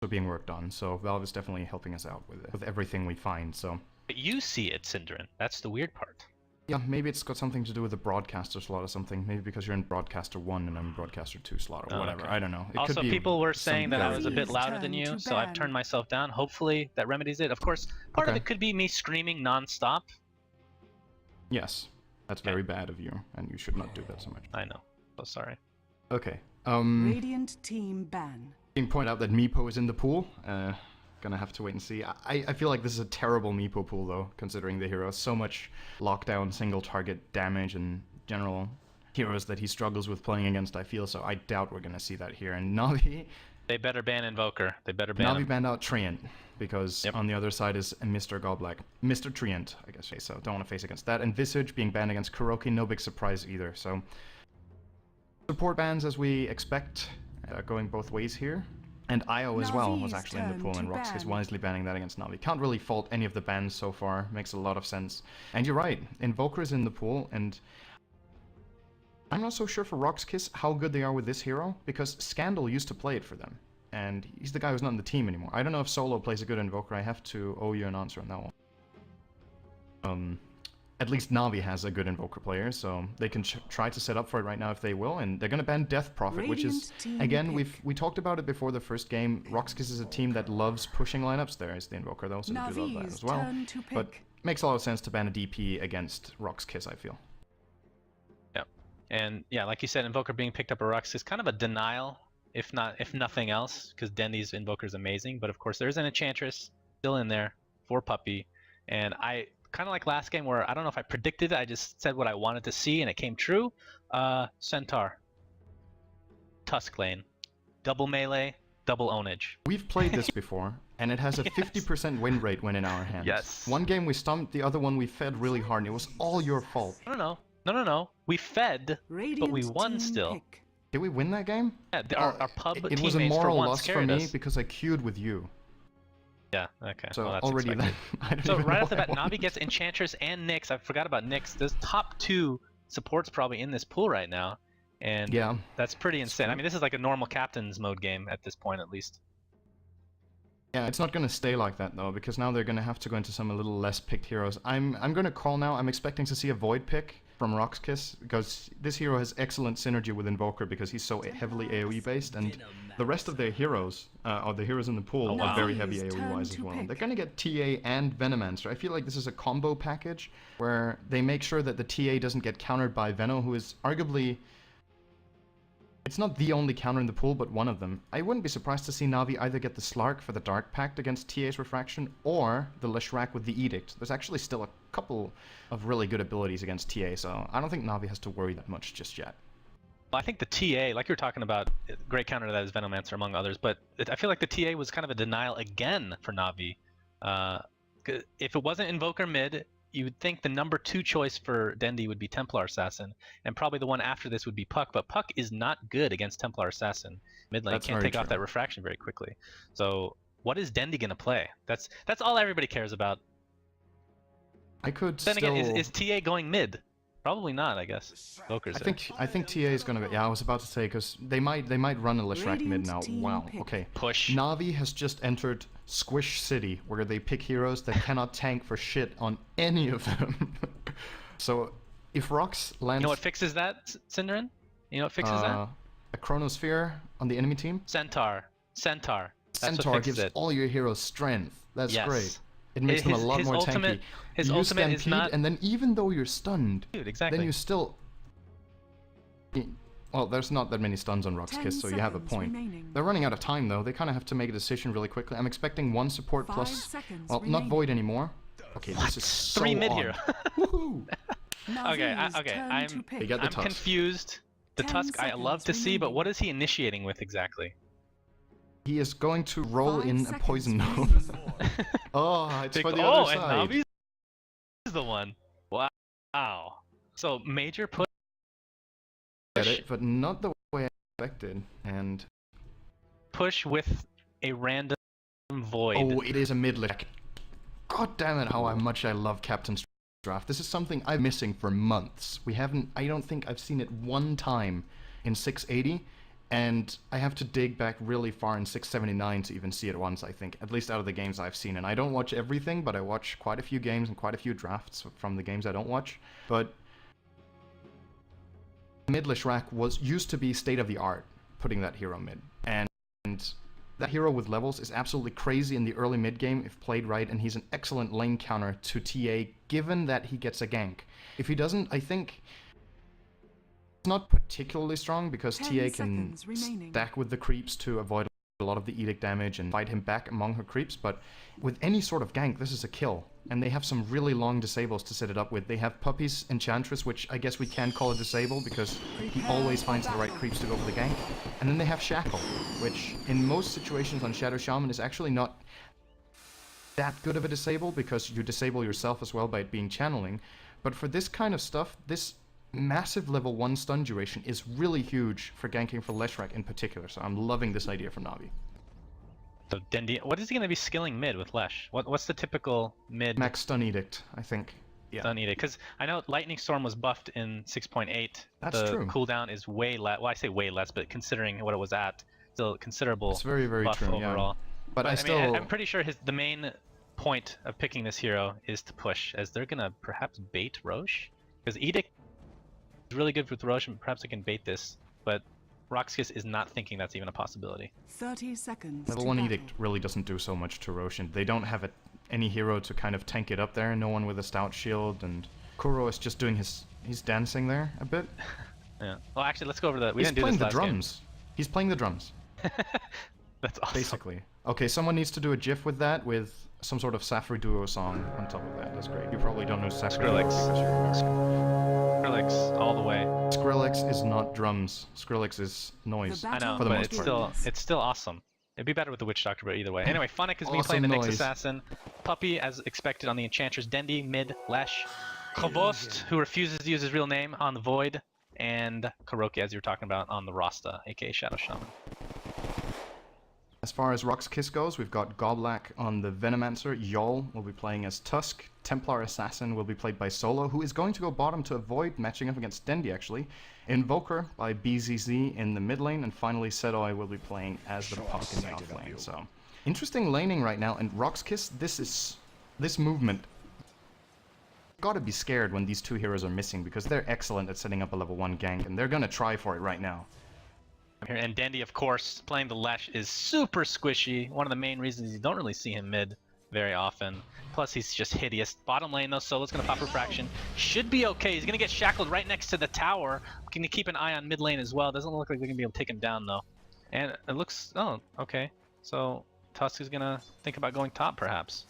being worked on. So Valve is definitely helping us out with everything we find. So. But you see it, Synderen. That's the weird part. Yeah, maybe it's got something to do with the broadcaster slot or something. Maybe because you're in broadcaster 1 and I'm in broadcaster 2 slot or whatever. Okay. I don't know. It also, could be people were saying that I was a very- bit louder than you, so I've turned myself down. Hopefully that remedies it. Of course, part of it could be me screaming non-stop. Yes, that's very bad of you, and you should not do that so much. I know. So sorry. Okay. Radiant team ban. Being pointed out that Meepo is in the pool. Gonna have to wait and see. I feel like this is a terrible Meepo pool though, considering the hero. So much lockdown, single target damage, and general heroes that he struggles with playing against, I feel, so I doubt we're gonna see that here. And Navi... They better ban Invoker. They better ban Navi him. banned out Treant, because on the other side is Mr. Goblack. Mr. Treant, I guess, so don't want to face against that. And Visage being banned against Kuroki, no big surprise either, so... Support bans as we expect, going both ways here. And Io as well was actually in the pool, and Rox.Kis wisely banning that against Navi. Can't really fault any of the bans so far, makes a lot of sense. And you're right, Invoker is in the pool, and I'm not so sure for Rox.Kis how good they are with this hero, because Scandal used to play it for them, and he's the guy who's not in the team anymore. I don't know if Solo plays a good Invoker, I have to owe you an answer on that one. At least Navi has a good Invoker player, so they can try to set up for it right now if they will, and they're gonna ban Death Prophet, which is, again, we talked about it before the first game. Rox.Kis is a team that loves pushing lineups. There is the Invoker though, so they do love that as well. But makes a lot of sense to ban a DP against Rox.Kis, I feel. Yeah, and yeah, like you said, Invoker being picked up by Rox is kind of a denial, if nothing else, because Dendy's Invoker is amazing. But of course, there is an Enchantress still in there for Puppey, and I. Kind of like last game where I don't know if I predicted it, I just said what I wanted to see and it came true. Centaur. Tusk lane. Double melee, double ownage. We've played this before, and it has a 50% win rate when in our hands. Yes. One game we stumped, the other one we fed really hard, and it was all your fault. No. We fed, but we won still. Did we win that game? Yeah, our pub it was a moral loss for me because I queued with you. Yeah, okay. So well, that's already then, so right off the bat, Navi gets Enchantress and Nyx. I forgot about Nyx. There's top 2 supports probably in this pool right now. And yeah, that's pretty insane. I mean, this is like a normal captain's mode game at this point, at least. Yeah, it's not going to stay like that, though, because now they're going to have to go into some a little less picked heroes. I'm going to call now. I'm expecting to see a Void pick from Rox.Kis, because this hero has excellent synergy with Invoker because he's so heavily AoE based, and the rest of their heroes, or the heroes in the pool, are very heavy AoE wise as well. They're going to get TA and Venomancer. I feel like this is a combo package where they make sure that the TA doesn't get countered by Veno, who is arguably... It's not the only counter in the pool, but one of them. I wouldn't be surprised to see Navi either get the Slark for the Dark Pact against TA's Refraction, or the Leshrac with the Edict. There's actually still a couple of really good abilities against TA, so I don't think Navi has to worry that much just yet. Well, I think the TA, like you were talking about, great counter to that is Venomancer among others, but I feel like the TA was kind of a denial again for Navi. If it wasn't Invoker mid, you would think the number 2 choice for Dendy would be Templar Assassin, and probably the one after this would be Puck, but Puck is not good against Templar Assassin. Mid lane can't take off that refraction very quickly. So what is Dendy gonna play? That's all everybody cares about. I could then still... again, is TA going mid? Probably not, I guess. I think TA is gonna go. Yeah, I was about to say, because they might run a Leshrac mid now. Wow. Okay. Push. Navi has just entered Squish City, where they pick heroes that cannot tank for shit on any of them. So if Rox lands... You know what fixes that, Synderen? You know what fixes that? A Chronosphere on the enemy team? Centaur. Centaur gives all your heroes strength. That's great. It makes them a lot more tanky. His you ultimate Stampede, is not... and then even though you're stunned, Dude, exactly. then you still... Well, there's not that many stuns on Rox.Kis, so you have a point. They're running out of time, though. They kind of have to make a decision really quickly. I'm expecting 1 support plus... Well, not Void anymore. Okay, this is so 3 mid here. Woohoo! Okay, I'm confused. The Tusk I love to see, but what is he initiating with exactly? He is going to roll in a poison node. Oh, it's for the other side. And Navi's the one. Wow. So major push. Get it, but not the way I expected. And push with a random void. Oh, it is a mid-lane. God damn it, how much I love Captain's Draft. This is something I'm missing for months. I don't think I've seen it one time in 680. And I have to dig back really far in 679 to even see it once, I think. At least out of the games I've seen. And I don't watch everything, but I watch quite a few games and quite a few drafts from the games I don't watch. But mid Leshrac used to be state-of-the-art, putting that hero mid. And that hero with levels is absolutely crazy in the early mid game if played right, and he's an excellent lane counter to TA, given that he gets a gank. If he doesn't, I think it's not particularly strong because TA can stack with the creeps to avoid a lot of the edict damage and fight him back among her creeps, but with any sort of gank, this is a kill. And they have some really long disables to set it up with. They have Puppy's Enchantress, which I guess we can call a disable because he always finds the right creeps to go for the gank. And then they have Shackle, which in most situations on Shadow Shaman is actually not that good of a disable because you disable yourself as well by it being channeling. But for this kind of stuff, this massive level 1 stun duration is really huge for ganking for Leshrac in particular, so I'm loving this idea from Navi. So Dendi, what is he going to be skilling mid with Lesh? What's the typical mid? Max Stun Edict, I think. Yeah. Stun Edict, because I know Lightning Storm was buffed in 6.8. That's the true. Cooldown is way less. Well, I say way less, but considering what it was at, still considerable. It's very, very buff true. overall. Yeah. But I mean, I'm pretty sure the main point of picking this hero is to push, as they're gonna perhaps bait Roche, because Edict is really good with Roche, and perhaps they can bait this, but Rox.Kis is not thinking that's even a possibility. 30 seconds. Level 1 Edict really doesn't do so much to Roche, and they don't have any hero to kind of tank it up there. No one with a stout shield, and Kuro is just doing he's dancing there a bit. Yeah. Well, actually, let's go over the. He's playing the drums. He's playing the drums. That's awesome. Basically. Okay, someone needs to do a GIF with that, with some sort of Safri Duo song on top of that. That's great. You probably don't know Safri Duo because you're American. Skrillex all the way. Skrillex is not drums. Skrillex is noise. I know, for the but most it's still awesome. It'd be better with the Witch Doctor, but either way. Anyway, Funnick is being playing the Nyx Assassin. Puppy, as expected, on the Enchantress. Dendi, mid, Lesh. Khavost, who refuses to use his real name, on the Void. And Kuroki, as you were talking about, on the Rasta, aka Shadow Shaman. As far as Rox.Kis goes, we've got Goblak on the Venomancer. Yol will be playing as Tusk. Templar Assassin will be played by Solo, who is going to go bottom to avoid matching up against Dendi, actually. Invoker by BZZ in the mid lane, and finally Sedoi will be playing as the Puck in the off lane. So, interesting laning right now, and Rox.Kis, this movement, gotta be scared when these two heroes are missing, because they're excellent at setting up a level 1 gank, and they're gonna try for it right now. Here, and Dendi, of course, playing the Lesh is super squishy. One of the main reasons you don't really see him mid very often. Plus, he's just hideous. Bottom lane, though, Solo's going to pop Refraction. Should be okay. He's going to get shackled right next to the tower. Can you keep an eye on mid lane as well? Doesn't look like they're going to be able to take him down, though. And it looks... Oh, okay. So, Tusk is going to think about going top, perhaps.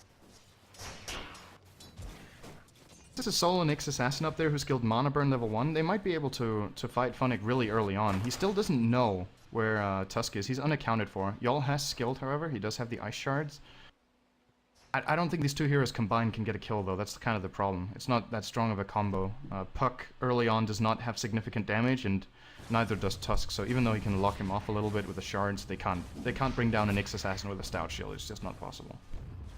There's a Solo Nyx Assassin up there who's skilled Mana Burn level 1. They might be able to fight Funnick really early on. He still doesn't know where Tusk is. He's unaccounted for. Yol has skilled, however. He does have the Ice Shards. I don't think these two heroes combined can get a kill, though. That's kind of the problem. It's not that strong of a combo. Puck early on does not have significant damage, and neither does Tusk. So even though he can lock him off a little bit with the Shards, they can't bring down a Nyx Assassin with a Stout Shield. It's just not possible.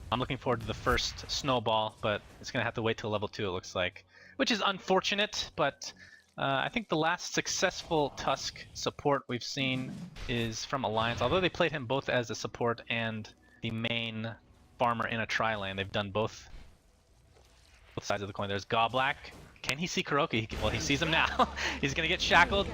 I'm looking forward to the first snowball, but it's going to have to wait till level 2, it looks like. Which is unfortunate, but I think the last successful Tusk support we've seen is from Alliance. Although they played him both as a support and the main farmer in a tri-lane. They've done both sides of the coin. There's Goblak. Can he see Kuroki? Well, he sees him now. He's going to get shackled.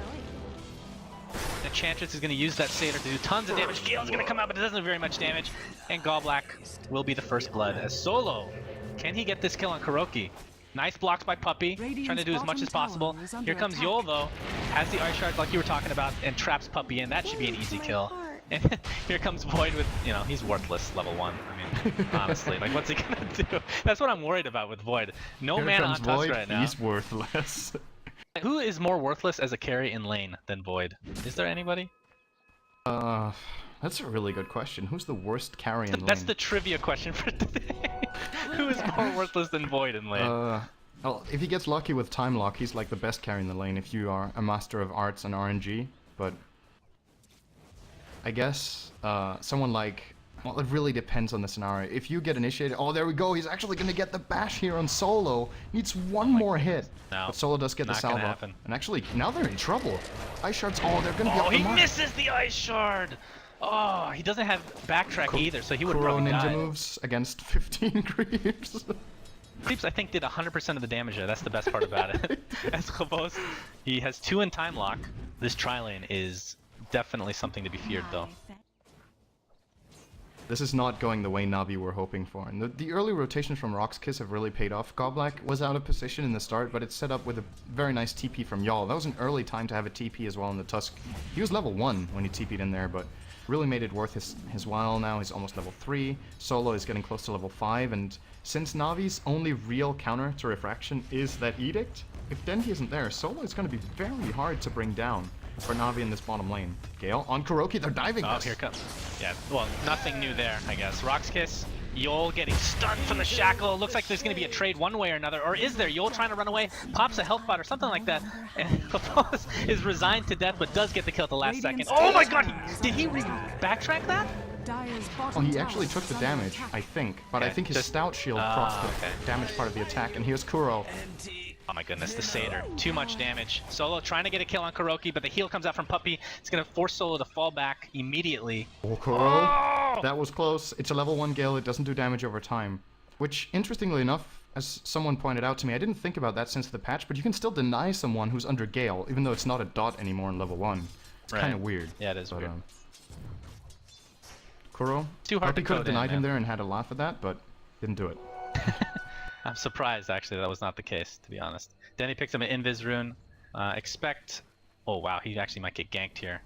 Enchantress is going to use that Satyr to do tons of damage. Gale's going to come out, but it doesn't do very much damage. And Goblak will be the first blood. As Solo, can he get this kill on Kuroki? Nice blocks by Puppy, trying to do as much as possible. Here comes Yol, though, has the Ice Shards like you were talking about, and traps Puppy in. That should be an easy kill. And here comes Void with, you know, he's worthless level 1. I mean, honestly, like, what's he going to do? That's what I'm worried about with Void. No mana on Tusk right now. He's worthless. Who is more worthless as a carry in lane than Void? Is there anybody? That's a really good question. Who's the worst carry in lane? That's the trivia question for today. Who is more worthless than Void in lane? Well, if he gets lucky with Time Lock, he's like the best carry in the lane if you are a master of arts and RNG, but I guess someone like Well, it really depends on the scenario. If you get initiated, oh, there we go. He's actually going to get the bash here on Solo. Needs one more hit. No, But Solo does get the not gonna salvo. happen. And actually, now they're in trouble. Ice shards, oh, they're going to be up the he mark. misses the ice shard. Oh, he doesn't have backtrack either, so he would Kuro probably ninja die. moves against 15 creeps. Creeps, I think, did 100% of the damage there. That's the best part about it. As Khabos, he has 2 in time lock. This tri-lane is definitely something to be feared, though. This is not going the way Navi were hoping for. And the early rotations from Rox.Kis have really paid off. Goblak was out of position in the start, but it's set up with a very nice TP from Y'all. That was an early time to have a TP as well in the Tusk. He was level 1 when he TP'd in there, but really made it worth his while now. He's almost level 3. Solo is getting close to level 5, and since Navi's only real counter to Refraction is that Edict, if Dendy isn't there, Solo is going to be very hard to bring down for Navi in this bottom lane. Gale on Kuroki, they're diving Oh, this. here comes. Yeah, well, nothing new there, I guess. Rox.Kis, Yol getting stunned from the shackle. Looks like there's going to be a trade one way or another. Or is there? Yol trying to run away, pops a health bot or something like that. And Khabos is resigned to death, but does get the kill at the last second. Oh my god! Did he backtrack that? Oh, he actually took the damage, I think. But I think his Stout Shield procs the damage part of the attack. And here's Kuro. Oh my goodness, the Satyr. Too much damage. Solo trying to get a kill on Kuroki, but the heal comes out from Puppey. It's going to force Solo to fall back immediately. Oh, Kuro. Oh! That was close. It's a level 1 Gale. It doesn't do damage over time. Which, interestingly enough, as someone pointed out to me, I didn't think about that since the patch, but you can still deny someone who's under Gale, even though it's not a dot anymore in level 1. It's kind of weird. Yeah, it is weird. Kuro, Too hard to could have code in, denied him man. there and had a laugh at that, but didn't do it. I'm surprised, actually, that was not the case, to be honest. Denny picks up an Invis rune. Expect... Oh, wow, he actually might get ganked here.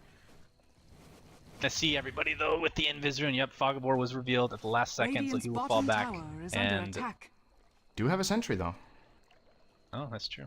Let's see everybody, though, with the Invis rune. Yep, Fog of War was revealed at the last second, so he will fall back. And... Do have a sentry, though. Oh, that's true.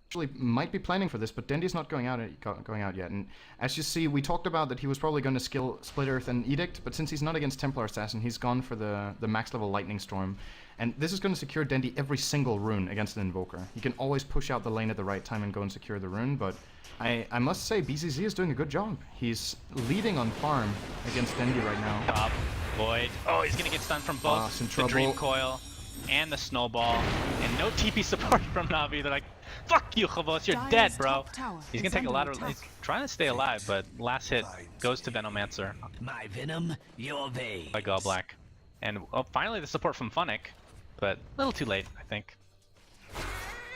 Actually, might be planning for this, but Dendy's not going out yet. And as you see, we talked about that he was probably going to skill Split Earth and Edict, but since he's not against Templar Assassin, he's gone for the max level Lightning Storm. And this is going to secure Dendy every single rune against an Invoker. He can always push out the lane at the right time and go and secure the rune, but I must say BZZ is doing a good job. He's leading on farm against Dendy right now. Top, Void. Oh, he's going to get stunned from both the Dream Coil and the Snowball. And no TP support from Navi. They're like, fuck you, Khabos, you're dead, bro. He's going to take a lot of... He's trying to stay alive, but last hit goes to Venomancer. My venom, your vein. By Goblak. And finally the support from Funnick, but a little too late, I think.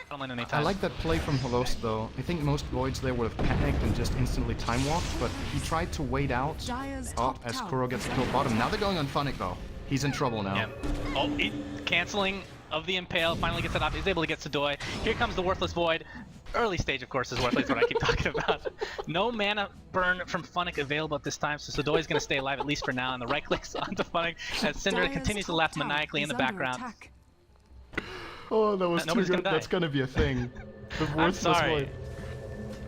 Don't land anytime. I like that play from Holos, though. I think most Voids there would have panicked and just instantly time walked, but he tried to wait out. As Kuro gets the kill bottom. Now they're going on Funnick, though. He's in trouble now. Yeah. Oh, canceling of the Impale, finally gets it off. He's able to get Sadoy. Here comes the Worthless Void. Early stage, of course, is Worthless, what I keep talking about. No mana burn from Funnick available at this time, so Sadoy is going to stay alive, at least for now, and the right clicks onto Funnick as Cinder continues to laugh maniacally in the background. Oh, that was too good. Die. That's going to be a thing. I'm sorry.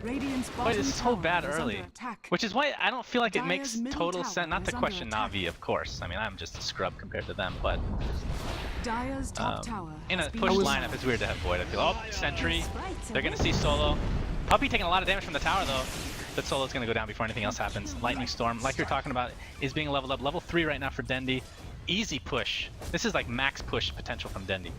Radiant's Void is so bad early, which is why I don't feel like it makes total sense. Not to question Navi, of course. I mean, I'm just a scrub compared to them, but in a push lineup, it's weird to have Void. I feel. Oh, Sentry. They're gonna see Solo. Puppey taking a lot of damage from the tower though, but Solo's gonna go down before anything else happens. Lightning Storm, like you're talking about, is being leveled up. Level 3 right now for Dendy. Easy push. This is like max push potential from Dendy.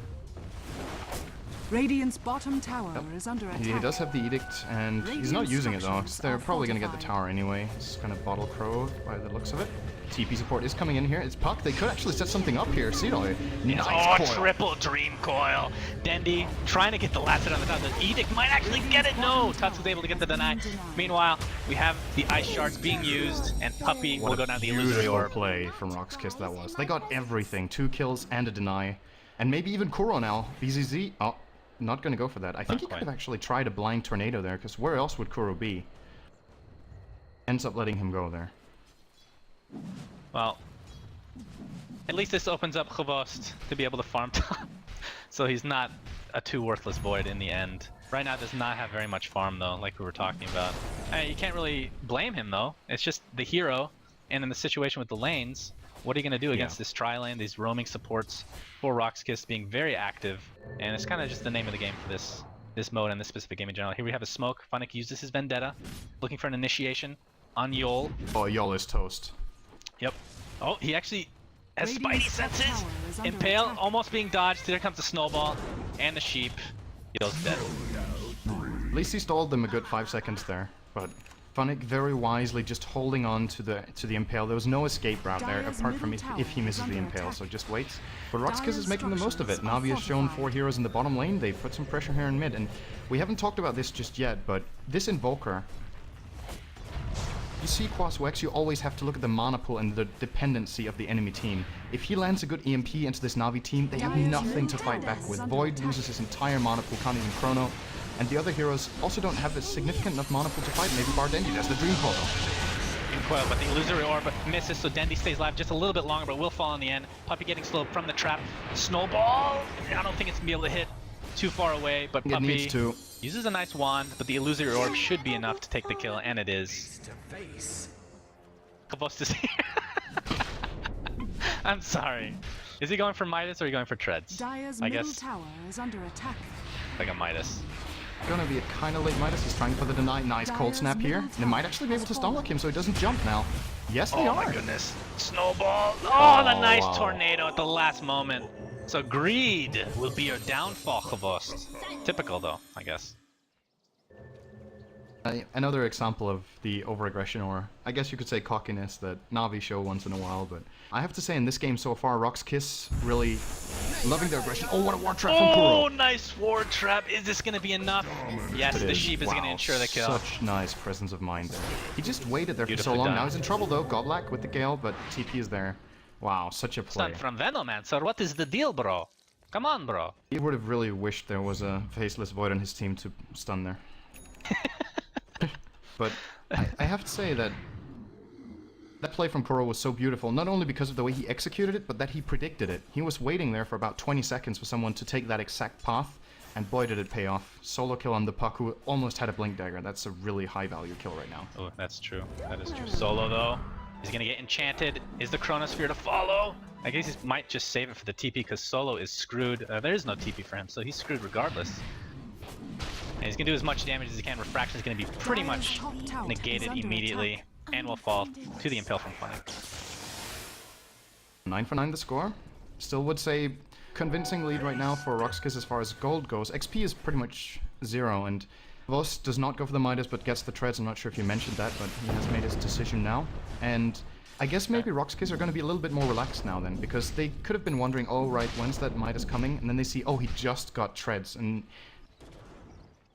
Radiant's bottom tower is under attack. He does have the Edict, and he's not using it though, because they're probably going to get the tower anyway. It's kind of bottle crow by the looks of it. TP support is coming in here. It's Puck. They could actually set something up here. See, nice coil. Triple Dream Coil. Dendy trying to get the last hit on the top. The Edict might actually get it. No, Tuts was able to get the deny. Meanwhile, we have the Ice Shards being used, and Puppey will go down the Illusory Orb. Play from Rox.Kis that was. They got everything. 2 kills and a deny. And maybe even Kuro now. BZZ. Oh. Not going to go for that. I think he could have actually tried a blind tornado there, because where else would Kuro be? Ends up letting him go there. Well, at least this opens up Khabos to be able to farm top. So he's not a too worthless Void in the end. Right now does not have very much farm though, like we were talking about. You can't really blame him though. It's just the hero, and in the situation with the lanes, what are you going to do against this tri-lane, these roaming supports for Rox.Kis being very active? And it's kind of just the name of the game for this mode and this specific game in general. Here we have a smoke. Funnick uses his Vendetta, looking for an initiation on Yol. Oh, Yol is toast. Yep. Oh, he actually has Spidey Radiant's top senses. tower is under Impale attack. almost being dodged. There comes the snowball and the sheep. Heal's dead. At least he stalled them a good 5 seconds there, but Funnick very wisely just holding on to the Impale. There was no escape route there, Dire's apart from middle if he tower misses is the under Impale, attack. so just waits. But Rox.Kis Dire's is making the most of it. structures Navi are has shown fortified. 4 heroes in the bottom lane. They've put some pressure here in mid, and we haven't talked about this just yet, but this Invoker... You see Quas you always have to look at the mana pool and the dependency of the enemy team. If he lands a good EMP into this Navi team, they have Dire's nothing to middle fight tower back is with. under Void attack. loses his entire mana pool, can't even chrono. And the other heroes also don't have a significant enough mana pool to fight. Maybe Bardendi does the Dream Coil. Coil, but the illusory orb misses, so Dendi stays alive just a little bit longer, but will fall in the end. Puppy getting slowed from the trap. Snowball! I don't think it's gonna be able to hit too far away, but It Puppy needs to. uses a nice wand, but the illusory orb should be enough to take the kill, and it is. Kavos is here. I'm sorry. Is he going for Midas or are you going for Treads? Dire's I middle guess tower is under attack. like a Midas. Gonna be a kind of late Midas. He's trying for the deny. Nice cold Dire's snap here. middle They might actually be able to stun lock him so he doesn't jump now. Yes, they Oh are. my goodness. Snowball. Oh, the nice wow. tornado at the last moment. So greed will be your downfall, Kavos. Typical though, I guess. Another example of the overaggression, or I guess you could say cockiness, that Navi show once in a while, but I have to say in this game so far, Rox.Kis really loving their aggression. Oh, what a ward trap from Oh, Kuro! nice ward trap. Is this going to be enough? Yes, It the sheep is going to Wow, ensure the kill. Such nice presence of mind there. He just waited there for so Beautifully long. done. Now he's in trouble though. Godlike with the Gale, but TP is there. Wow, such a play. Stun from Venomancer. What is the deal, bro? Come on, bro. He would have really wished there was a faceless Void on his team to stun there. But I have to say that that play from Kuro was so beautiful, not only because of the way he executed it, but that he predicted it. He was waiting there for about 20 seconds for someone to take that exact path, and boy did it pay off. Solo kill on the Puck, who almost had a Blink Dagger. That's a really high value kill right now. Oh, that's true. That is true. Solo, though, he's going to get enchanted. Is the Chronosphere to follow? I guess he might just save it for the TP because Solo is screwed. There is no TP for him, so he's screwed regardless. And he's going to do as much damage as he can. Refraction is going to be pretty Dire's much top tower is negated under immediately attack. and will fall to the Impale from Funny. 9 for 9 the score. Still would say convincing lead right now for Rox.Kis as far as gold goes. XP is pretty much 0, and Vos does not go for the Midas but gets the treads. I'm not sure if you mentioned that, but he has made his decision now. And I guess maybe Rox.Kis are going to be a little bit more relaxed now then, because they could have been wondering, oh right, when's that Midas coming? And then they see, oh, he just got treads, and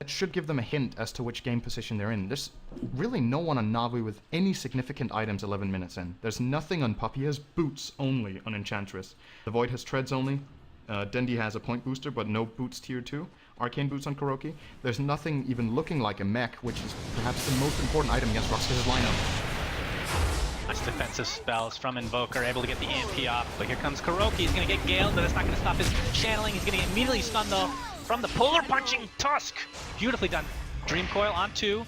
that should give them a hint as to which game position they're in. There's really no one on Navi with any significant items 11 minutes in. There's nothing on Puppy. He has boots only on Enchantress. The Void has treads only. Dendi has a point booster, but no boots tier 2. Arcane boots on Kuroki. There's nothing even looking like a mech, which is perhaps the most important item against Rox.Kis' lineup. Nice defensive spells from Invoker, able to get the EMP off. But here comes Kuroki. He's going to get Galed, but that's not going to stop his channeling. He's going to get immediately stunned, though, from the Polar Punching Tusk. Beautifully done. Dream Coil on 2.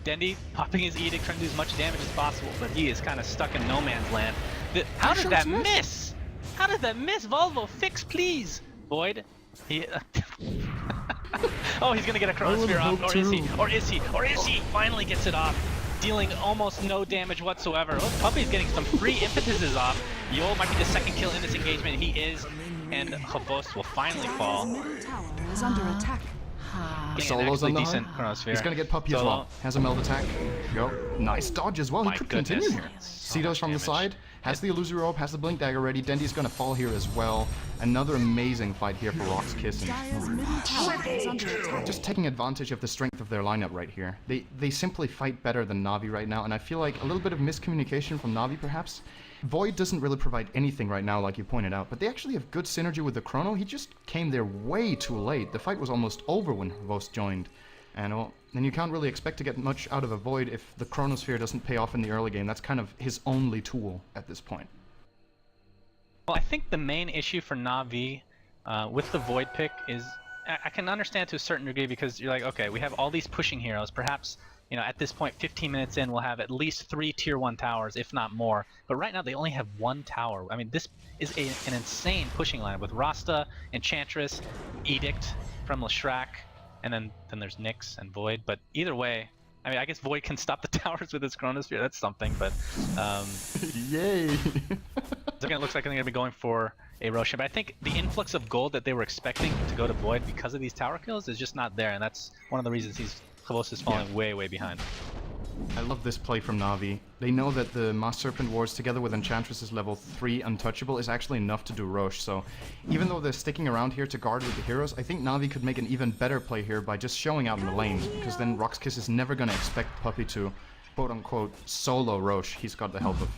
Dendi popping his Edict, trying to do as much damage as possible, but he is kind of stuck in no man's land. How did that miss? How did that miss? Volvo, fix, please. Void. He... oh, he's going to get a Chronosphere off. Or is he? Or is he? Or is he? Finally gets it off, dealing almost no damage whatsoever. Oh, Puppy's getting some free impetuses off. Yol might be the second kill in this engagement. He is, and Khavos will finally fall. Dire's middle tower is under attack. Getting an Solo's on actually the decent hunt. Chronosphere. He's gonna get Puppy as Solo. well. Has a meld attack. Go. Nice dodge as well. My He could goodness. continue here. So Cedo's much from the damage. side. Has the illusory orb. Has the blink dagger ready. Dendi's gonna fall here as well. Another amazing fight here for Rox.Kis. Dire's middle tower is under attack. Just taking advantage of the strength of their lineup right here. They simply fight better than Navi right now, and I feel like a little bit of miscommunication from Navi perhaps. Void doesn't really provide anything right now, like you pointed out, but they actually have good synergy with the Chrono. He just came there way too late. The fight was almost over when Vos joined. And well, then you can't really expect to get much out of a Void if the Chronosphere doesn't pay off in the early game. That's kind of his only tool at this point. Well, I think the main issue for Navi with the Void pick is I can understand to a certain degree because you're like, okay, we have all these pushing heroes. Perhaps, you know, at this point, 15 minutes in, we'll have at least 3 tier 1 towers, if not more. But right now, they only have 1 tower. I mean, this is an insane pushing line with Rasta, Enchantress, Edict from Leshrac, and then there's Nyx and Void. But either way, I mean, I guess Void can stop the towers with his Chronosphere. That's something, but Yay! it looks like they're going to be going for a Roshan, but I think the influx of gold that they were expecting to go to Void because of these tower kills is just not there, and that's one of the reasons Kavos is falling way, way behind. I love this play from Navi. They know that the Mass Serpent Wards together with Enchantress's level 3 Untouchable is actually enough to do Rosh, so even though they're sticking around here to guard with the heroes, I think Navi could make an even better play here by just showing out in the lanes, because then Rox.Kis is never going to expect Puppey to quote-unquote solo Rosh. He's got the help of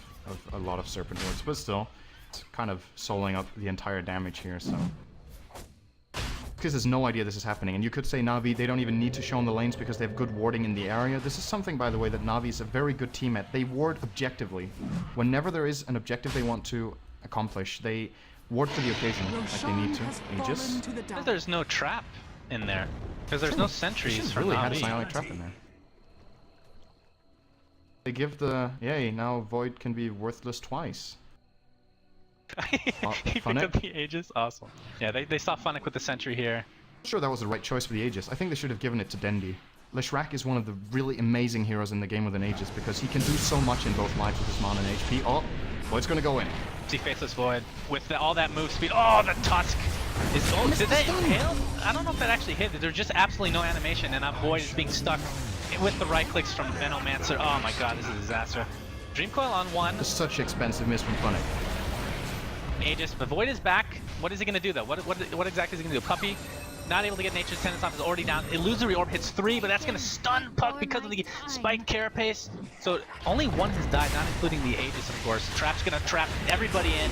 a lot of Serpent Wards, but still, it's kind of soloing up the entire damage here, so... Rox.Kis has no idea this is happening, and you could say Navi, they don't even need to show in the lanes because they have good warding in the area. This is something, by the way, that Navi is a very good team at. They ward objectively. Whenever there is an objective they want to accomplish, they ward for the occasion, like they need to. Aegis. There's no trap in there, because there's no sentries for really Navi. had a Psionic Trap in there. They give the... Yay, now Void can be worthless twice. He picked up the Aegis? Awesome. Yeah, they saw Funnick with the sentry here. I'm sure that was the right choice for the Aegis. I think they should have given it to Dendi. Leshrac is one of the really amazing heroes in the game with an Aegis because he can do so much in both lives with his mana and HP. Oh, Void's gonna go in. See Faceless Void with all that move speed. Oh, the Tusk! Did they hail? I don't know if that actually hit. There's just absolutely no animation, and now Void is being stuck with the right clicks from Venomancer. Oh my god, this is a disaster. Dream Coil on one. It's such expensive miss from Funnick. Aegis, but Void is back. What is he gonna do though? What exactly is he gonna do? Puppey, not able to get Nature's Tenants off, is already down. Illusory Orb hits 3, but that's gonna stun Puck because of the spiked Carapace. So only one has died, not including the Aegis, of course. Trap's gonna trap everybody in.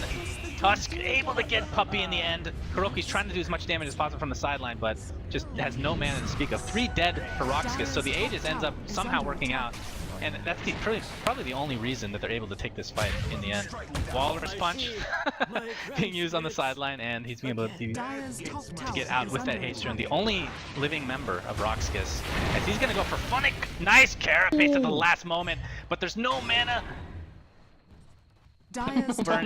Tusk able to get Puppey in the end. Kuroki's trying to do as much damage as possible from the sideline, but just has no mana to speak of. 3 dead for Rox.Kis, so the Aegis ends up somehow working out. And that's probably the only reason that they're able to take this fight in the end. Walrus Punch being used on the sideline, and he's being able to get out with that haste turn. The only living member of Rox.Kis. As he's gonna go for Funnick. Nice Carapace at the last moment, but there's no mana. Burn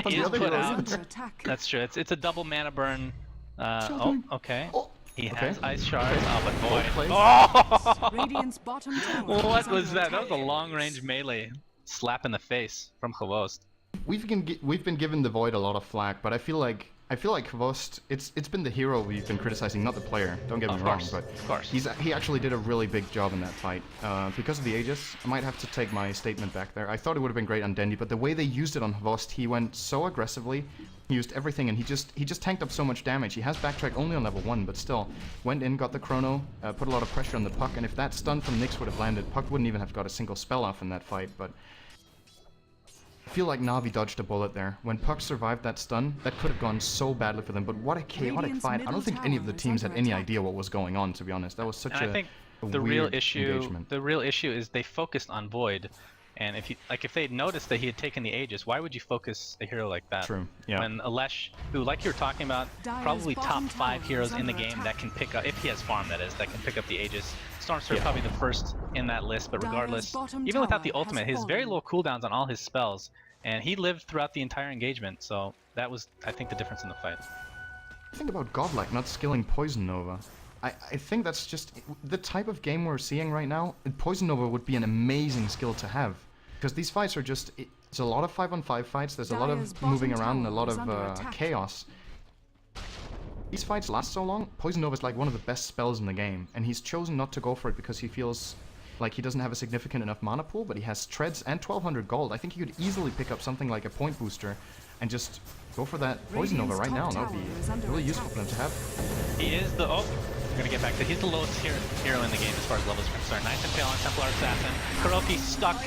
is put out. That's true. It's a double mana burn. Oh, okay. He has Ice Shards. Oh, but Void. Oh! Radiant's bottom tower What was that? That was a long-range melee slap in the face from Khavost. We've been given the Void a lot of flack, but I feel like Khavost, it's been the hero we've been criticizing, not the player. Don't get me wrong, but of course. He actually did a really big job in that fight. Because of the Aegis, I might have to take my statement back there. I thought it would have been great on Dendi, but the way they used it on Khavost, he went so aggressively. He used everything, and he just tanked up so much damage. He has backtrack only on level 1, but still went in, got the chrono, put a lot of pressure on the Puck, and if that stun from Nyx would have landed, Puck wouldn't even have got a single spell off in that fight. But I feel like Navi dodged a bullet there. When Puck survived that stun, that could have gone so badly for them. But what a chaotic fight! I don't think any of the teams had any idea what was going on. To be honest, that was such a the real weird engagement. The real issue is they focused on Void. And if they had noticed that he had taken the Aegis, why would you focus a hero like that? True, yeah. When Alesh, who, like you were talking about, probably top 5 heroes in the game that can pick up, if he has farm that is, that can pick up the Aegis. Stormstar is probably the first in that list, but regardless, even without the ultimate, he has very low cooldowns on all his spells, and he lived throughout the entire engagement, so that was, I think, the difference in the fight. Think about Godlike not skilling Poison Nova. I think that's just the type of game we're seeing right now. Poison Nova would be an amazing skill to have. Because these fights are just, it's a lot of 5-on-5 fights, there's a lot of moving around and a lot of chaos. These fights last so long, Poison Nova is like one of the best spells in the game, and he's chosen not to go for it because he feels like he doesn't have a significant enough mana pool, but he has treads and 1200 gold. I think he could easily pick up something like a point booster and just go for that Poison Nova right now, and that would be really useful for them to have. He is the, we're gonna get back to, he's the lowest hero in the game as far as levels are concerned. Ninth Impale on Templar Assassin. Kuroki stuck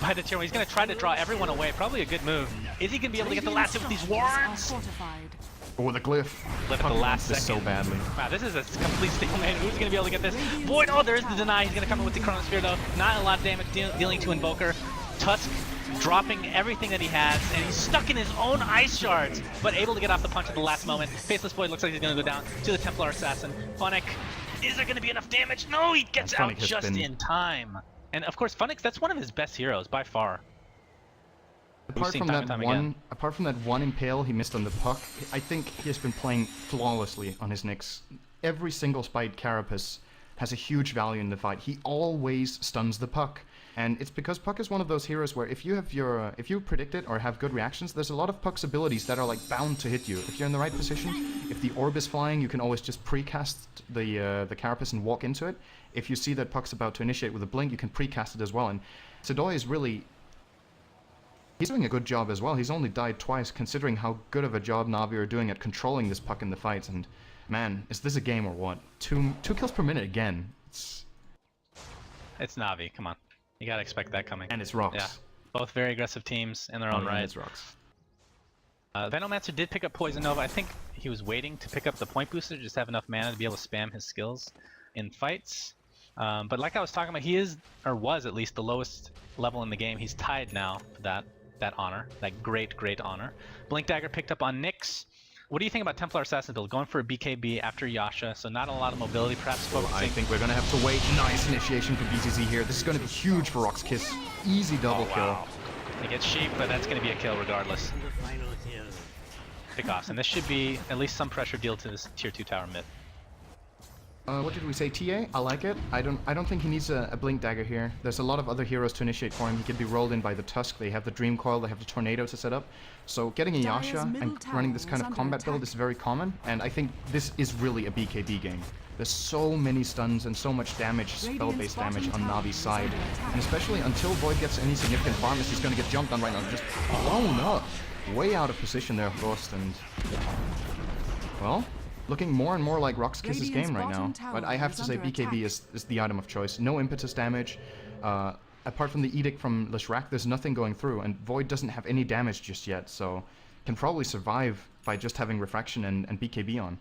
by the tier 1. He's gonna try to draw everyone away. Probably a good move. Is he gonna be able to get the last hit with these wards? Oh, the glyph. At the last second. So badly. Wow, this is a complete stalemate. Who's gonna be able to get this? Void, oh, there is the deny. He's gonna come in with the Chronosphere though. Not a lot of damage dealing to Invoker. Tusk dropping everything that he has, and he's stuck in his own Ice Shards, but able to get off the punch at the last moment. Faceless Void looks like he's gonna go down to the Templar Assassin. Funnick, is there gonna be enough damage? No, he gets out just in time. And of course, Funnick, that's one of his best heroes by far. Apart from that one Impale he missed on the Puck, I think he has been playing flawlessly on his Nyx. Every single spiked Carapace has a huge value in the fight. He always stuns the Puck. And it's because Puck is one of those heroes where if you predict it or have good reactions, there's a lot of Puck's abilities that are like bound to hit you. If you're in the right position, if the orb is flying, you can always just precast the carapace and walk into it. If you see that Puck's about to initiate with a blink, you can precast it as well. And Sedoy is really... he's doing a good job as well. He's only died twice, considering how good of a job Navi are doing at controlling this Puck in the fights. And man, is this a game or what? Two kills per minute again. It's Navi, come on. You gotta expect that coming. And it's Rox. Yeah, both very aggressive teams in their own right. It's Rox. Venomancer did pick up Poison Nova. I think he was waiting to pick up the point booster, just have enough mana to be able to spam his skills in fights. But like I was talking about, he is, or was at least, the lowest level in the game. He's tied now for that honor, that great honor. Blink Dagger picked up on Nyx. What do you think about Templar Assassin build? Going for a BKB after Yasha, so not a lot of mobility, perhaps focusing. I think we're going to have to wait. Nice initiation for BTZ here. This is going to be huge for Rox.Kis. Easy double kill. He gets sheep, but that's going to be a kill regardless. Pickoffs, and this should be at least some pressure deal to this tier 2 tower mid. What did we say? TA? I like it. I don't think he needs a Blink Dagger here. There's a lot of other heroes to initiate for him. He could be rolled in by the Tusk. They have the Dream Coil. They have the Tornado to set up. So getting a Yasha and running this kind of combat build is very common. And I think this is really a BKB game. There's so many stuns and so much damage, spell-based damage on Navi's side. And especially until Void gets any significant farm, he's going to get jumped on right now. Just blown up. Way out of position there, Ghost. And... well... looking more and more like Rox.Kis' game right now, but I have to say BKB is the item of choice. No impetus damage. Apart from the Edict from Leshrac, there's nothing going through, and Void doesn't have any damage just yet, so can probably survive by just having Refraction and BKB on.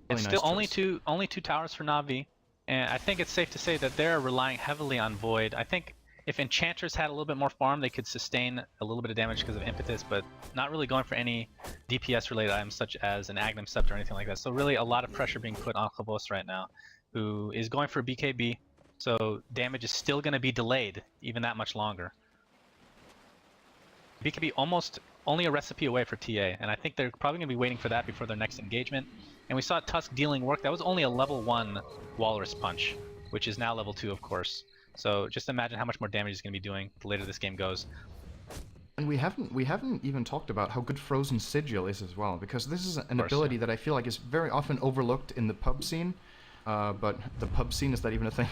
It's still only two towers for Navi, and I think it's safe to say that they're relying heavily on Void. I think if Enchanters had a little bit more farm, they could sustain a little bit of damage because of impetus, but not really going for any DPS related items such as an Agnum Scepter or anything like that. So really a lot of pressure being put on Khabos right now, who is going for BKB, so damage is still going to be delayed even that much longer. BKB almost only a recipe away for TA, and I think they're probably going to be waiting for that before their next engagement. And we saw Tusk dealing work. That was only a level 1 Walrus Punch, which is now level 2 of course. So just imagine how much more damage he's going to be doing the later this game goes. And we haven't even talked about how good Frozen Sigil is as well, because this is an ability that I feel like is very often overlooked in the pub scene. But the pub scene, is that even a thing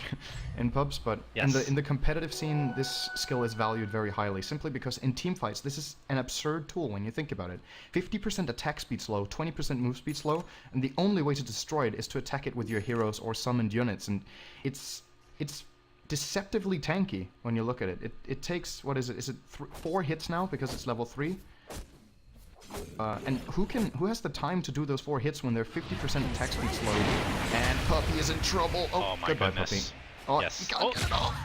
in pubs? But yes. in the competitive scene, this skill is valued very highly, simply because in teamfights, this is an absurd tool when you think about it. 50% attack speed slow, 20% move speed slow, and the only way to destroy it is to attack it with your heroes or summoned units, and it's deceptively tanky when you look at it. It takes, what is it? Is it 4 hits now because it's level 3? And who has the time to do those 4 hits when they're 50% attack speed slow? And Puppy is in trouble. Oh my goodness. Puppy. Oh, yes. You can't get it off.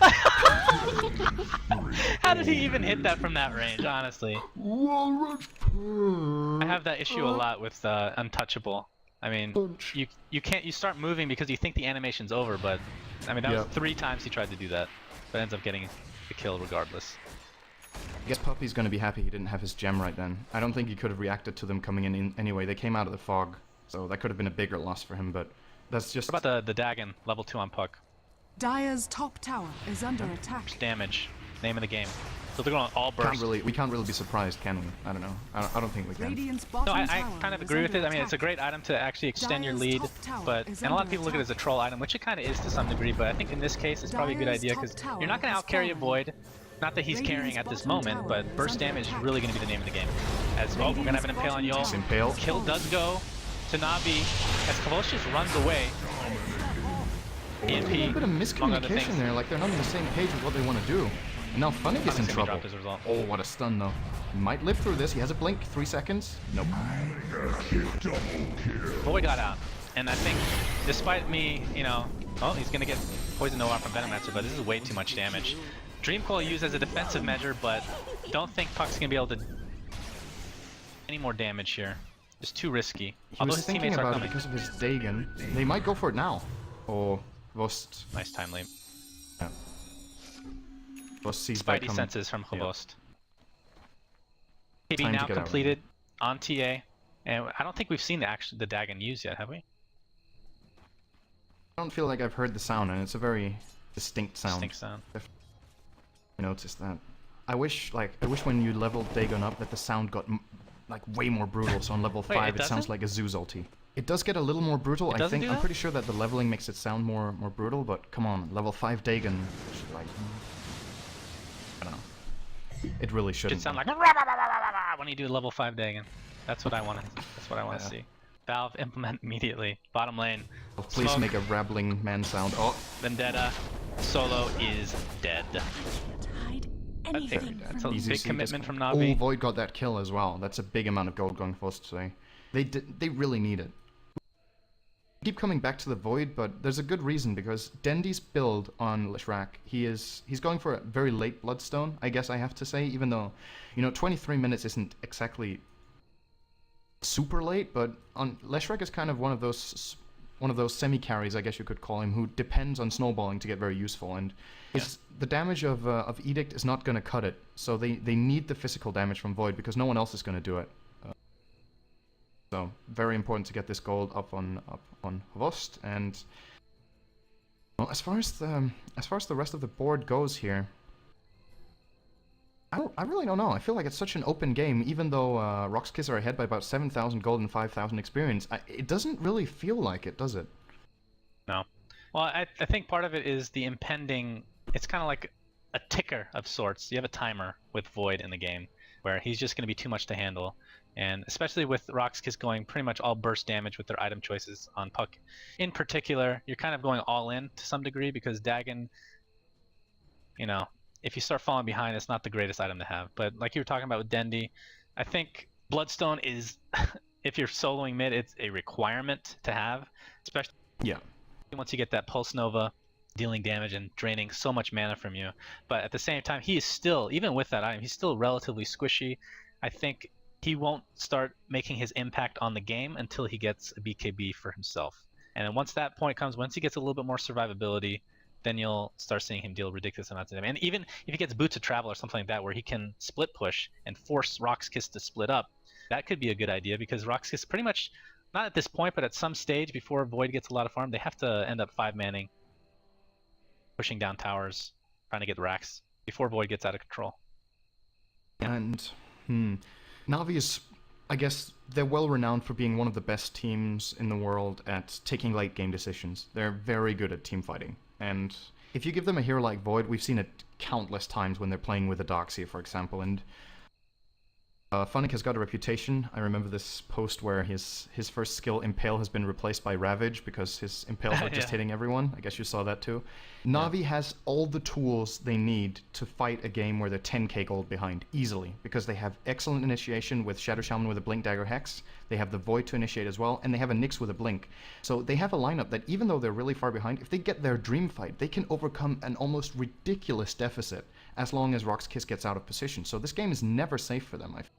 How did he even hit that from that range, honestly? I have that issue a lot with Untouchable. I mean, you start moving because you think the animation's over, but I mean that was 3 times he tried to do that, but ends up getting the kill regardless. I guess Puppy's gonna be happy he didn't have his gem right then. I don't think he could have reacted to them coming in anyway. They came out of the fog, so that could have been a bigger loss for him, but that's just... What about the Dagon, level 2 on Puck? Dire's top tower is under attack. Damage, name of the game. So they're going all burst. We can't really be surprised, can we? I don't know. I don't think we can. No, I kind of agree with it. I mean, it's a great item to actually extend your lead, but and a lot of people look at it as a troll item, which it kind of is to some degree. But I think in this case, it's probably a good idea because you're not going to outcarry a Void. Not that he's carrying at this moment, but burst damage is really going to be the name of the game. As we're going to have an Impale on Yol. Impale. Kill does go to Navi as Kavosh just runs away. A little bit of miscommunication there, like they're not on the same page with what they want to do. And now Funny is in trouble. Oh, what a stun though. He might live through this. He has a blink, 3 seconds. Nope. Boy got out. And I think, despite me, you know, oh, he's gonna get Poison Nova from Venomancer, but this is way too much damage. Dream Coil used as a defensive measure, but don't think Puck's gonna be able to any more damage here. Just too risky. Although his teammates are coming because of his Dagon. They might go for it now. Oh, Vost. Nice time leap. Yeah. Spidey senses from Khabost. KB now completed on TA, and I don't think we've seen the Dagon used yet, have we? I don't feel like I've heard the sound, and it's a very distinct sound. Distinct sound. I noticed that. I wish when you leveled Dagon up that the sound got like way more brutal. So on level 5 it sounds like a Zeus ulti. It does get a little more brutal. I think I'm pretty sure that the leveling makes it sound more brutal. But come on, level 5 Dagon should like I don't know. It really shouldn't. It should sound like when you do level 5 Dagon. That's what I want to. That's what I want to see. Valve implement immediately. Bottom lane. Please Smoke. make a rabbling man sound. Oh, Vendetta. Solo is dead. Anything That's from a Easy big C commitment from discount. Navi. Oh, Void got that kill as well. That's a big amount of gold going first today. They really need it. I keep coming back to the Void, but there's a good reason because Dendy's build on Leshrac, he's going for a very late Bloodstone, I guess I have to say, even though, 23 minutes isn't exactly super late, but on Leshrac is kind of one of those semi carries, I guess you could call him, who depends on snowballing to get very useful, and the damage of Edict is not going to cut it, so they need the physical damage from Void because no one else is going to do it. So very important to get this gold up on Hvost, and well, as far as the rest of the board goes here, I really don't know. I feel like it's such an open game, even though Rox.Kis are ahead by about 7,000 gold and 5,000 experience. It doesn't really feel like it, does it? No. Well, I think part of it is the impending. It's kind of like a ticker of sorts. You have a timer with Void in the game where he's just going to be too much to handle. And especially with Rox.Kis going pretty much all burst damage with their item choices on Puck. In particular, you're kind of going all in to some degree because Dagon, if you start falling behind, it's not the greatest item to have. But like you were talking about with Dendy, I think Bloodstone is, if you're soloing mid, it's a requirement to have, especially once you get that Pulse Nova dealing damage and draining so much mana from you. But at the same time, he is still, even with that item, he's still relatively squishy. I think he won't start making his impact on the game until he gets a BKB for himself. And then once that point comes, once he gets a little bit more survivability, then you'll start seeing him deal ridiculous amounts of damage. And even if he gets Boots of Travel or something like that, where he can split push and force Rox.Kis to split up, that could be a good idea because Rox.Kis pretty much, not at this point, but at some stage before Void gets a lot of farm, they have to end up 5-manning, pushing down towers, trying to get racks before Void gets out of control. And, Navi is, I guess, they're well renowned for being one of the best teams in the world at taking late game decisions. They're very good at team fighting. And if you give them a hero like Void, we've seen it countless times when they're playing with a Darkseer, for example, and Funnick has got a reputation. I remember this post where his first skill, Impale, has been replaced by Ravage because his Impales were just hitting everyone. I guess you saw that too. Navi has all the tools they need to fight a game where they're 10k gold behind, easily, because they have excellent initiation with Shadow Shaman with a Blink Dagger Hex, they have the Void to initiate as well, and they have a Nyx with a Blink. So they have a lineup that even though they're really far behind, if they get their dream fight, they can overcome an almost ridiculous deficit as long as Rox.Kis gets out of position. So this game is never safe for them, I feel.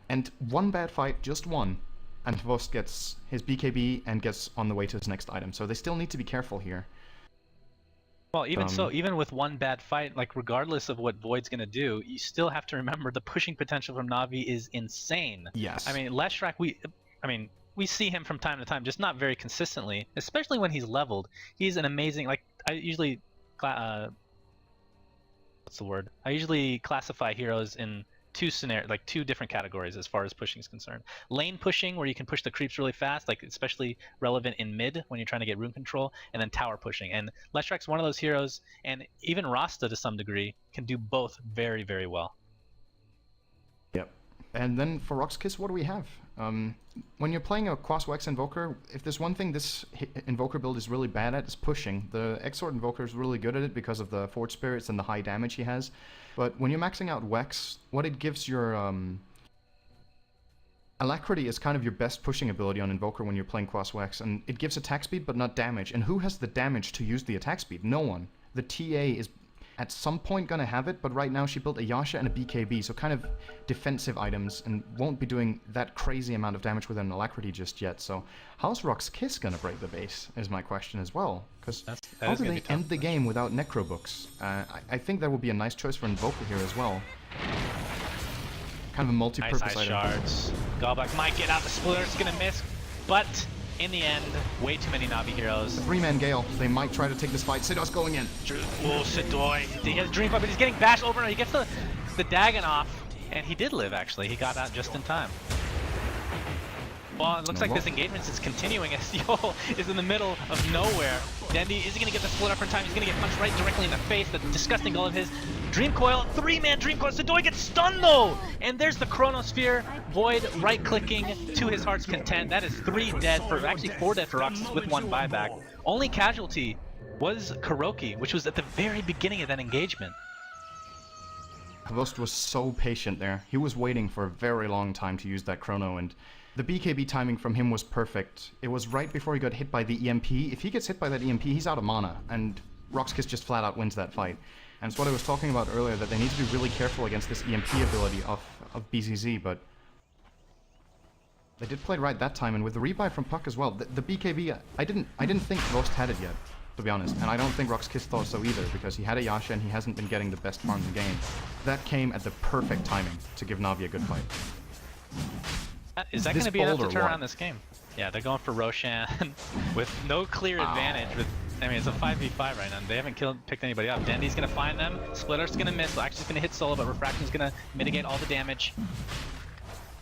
And one bad fight, just one, and Hvost gets his BKB and gets on the way to his next item. So they still need to be careful here. Well, even so, even with one bad fight, like regardless of what Void's gonna do, you still have to remember the pushing potential from Navi is insane. Yes. I mean, Leshrac, we see him from time to time, just not very consistently, especially when he's leveled. He's an amazing, like, I usually, what's the word? I usually classify heroes in two different categories as far as pushing is concerned. Lane pushing, where you can push the creeps really fast, like especially relevant in mid when you're trying to get rune control, and then tower pushing. And Leshrac's one of those heroes, and even Rasta to some degree can do both very, very well. Yep. And then for Rox.Kis, what do we have? When you're playing a Quas-Wex Invoker, if there's one thing this Invoker build is really bad at, is pushing. The Exort Invoker is really good at it because of the Forge Spirits and the high damage he has. But when you're maxing out Wex, what it gives your... Alacrity is kind of your best pushing ability on Invoker when you're playing Quas-Wex, and it gives attack speed but not damage. And who has the damage to use the attack speed? No one. The TA is at some point gonna have it, but right now she built a Yasha and a BKB, so kind of defensive items, and won't be doing that crazy amount of damage with an Alacrity just yet. So how's Rox.Kis gonna break the base, is my question as well. Because how do they end the game without Necro Books? I think that would be a nice choice for Invoker here as well. Kind of a multi-purpose nice item. Shards. Gobak might get out the splitter, it's gonna miss, but in the end, way too many Navi heroes. Three-man Gale. They might try to take this fight. Sidor's going in. Oh, Sidoi. He has a dream fight, but he's getting bashed over and he gets the Dagon off. And he did live, actually. He got out just in time. Well, it looks like this engagement is continuing as Yo is in the middle of nowhere. Dendi, is he going to get the split up in time? He's going to get punched right directly in the face. The disgusting goal of his. Dream Coil, three-man Dream Coil. Sidoi gets stunned though! And there's the Chronosphere. Void right-clicking to his heart's content. That is 3 dead for, actually 4 dead for Rox with 1 buyback. Only casualty was Kuroki, which was at the very beginning of that engagement. Havost was so patient there. He was waiting for a very long time to use that chrono, and the BKB timing from him was perfect. It was right before he got hit by the EMP. If he gets hit by that EMP, he's out of mana, and Rox.Kis just flat out wins that fight. And it's what I was talking about earlier, that they need to be really careful against this EMP ability of BZZ, but they did play it right that time, and with the rebuy from Puck as well. The BKB, I didn't think Havost had it yet, to be honest, and I don't think Rox.Kis thought so either, because he had a Yasha and he hasn't been getting the best farm in the game. That came at the perfect timing to give Navi a good fight. Is that going to be enough to turn around this game? Yeah, they're going for Roshan with no clear advantage. I mean, it's a 5v5 right now. They haven't picked anybody up. Dendi's going to find them. Splitter's going to miss. Actually's going to hit solo, but Refraction's going to mitigate all the damage.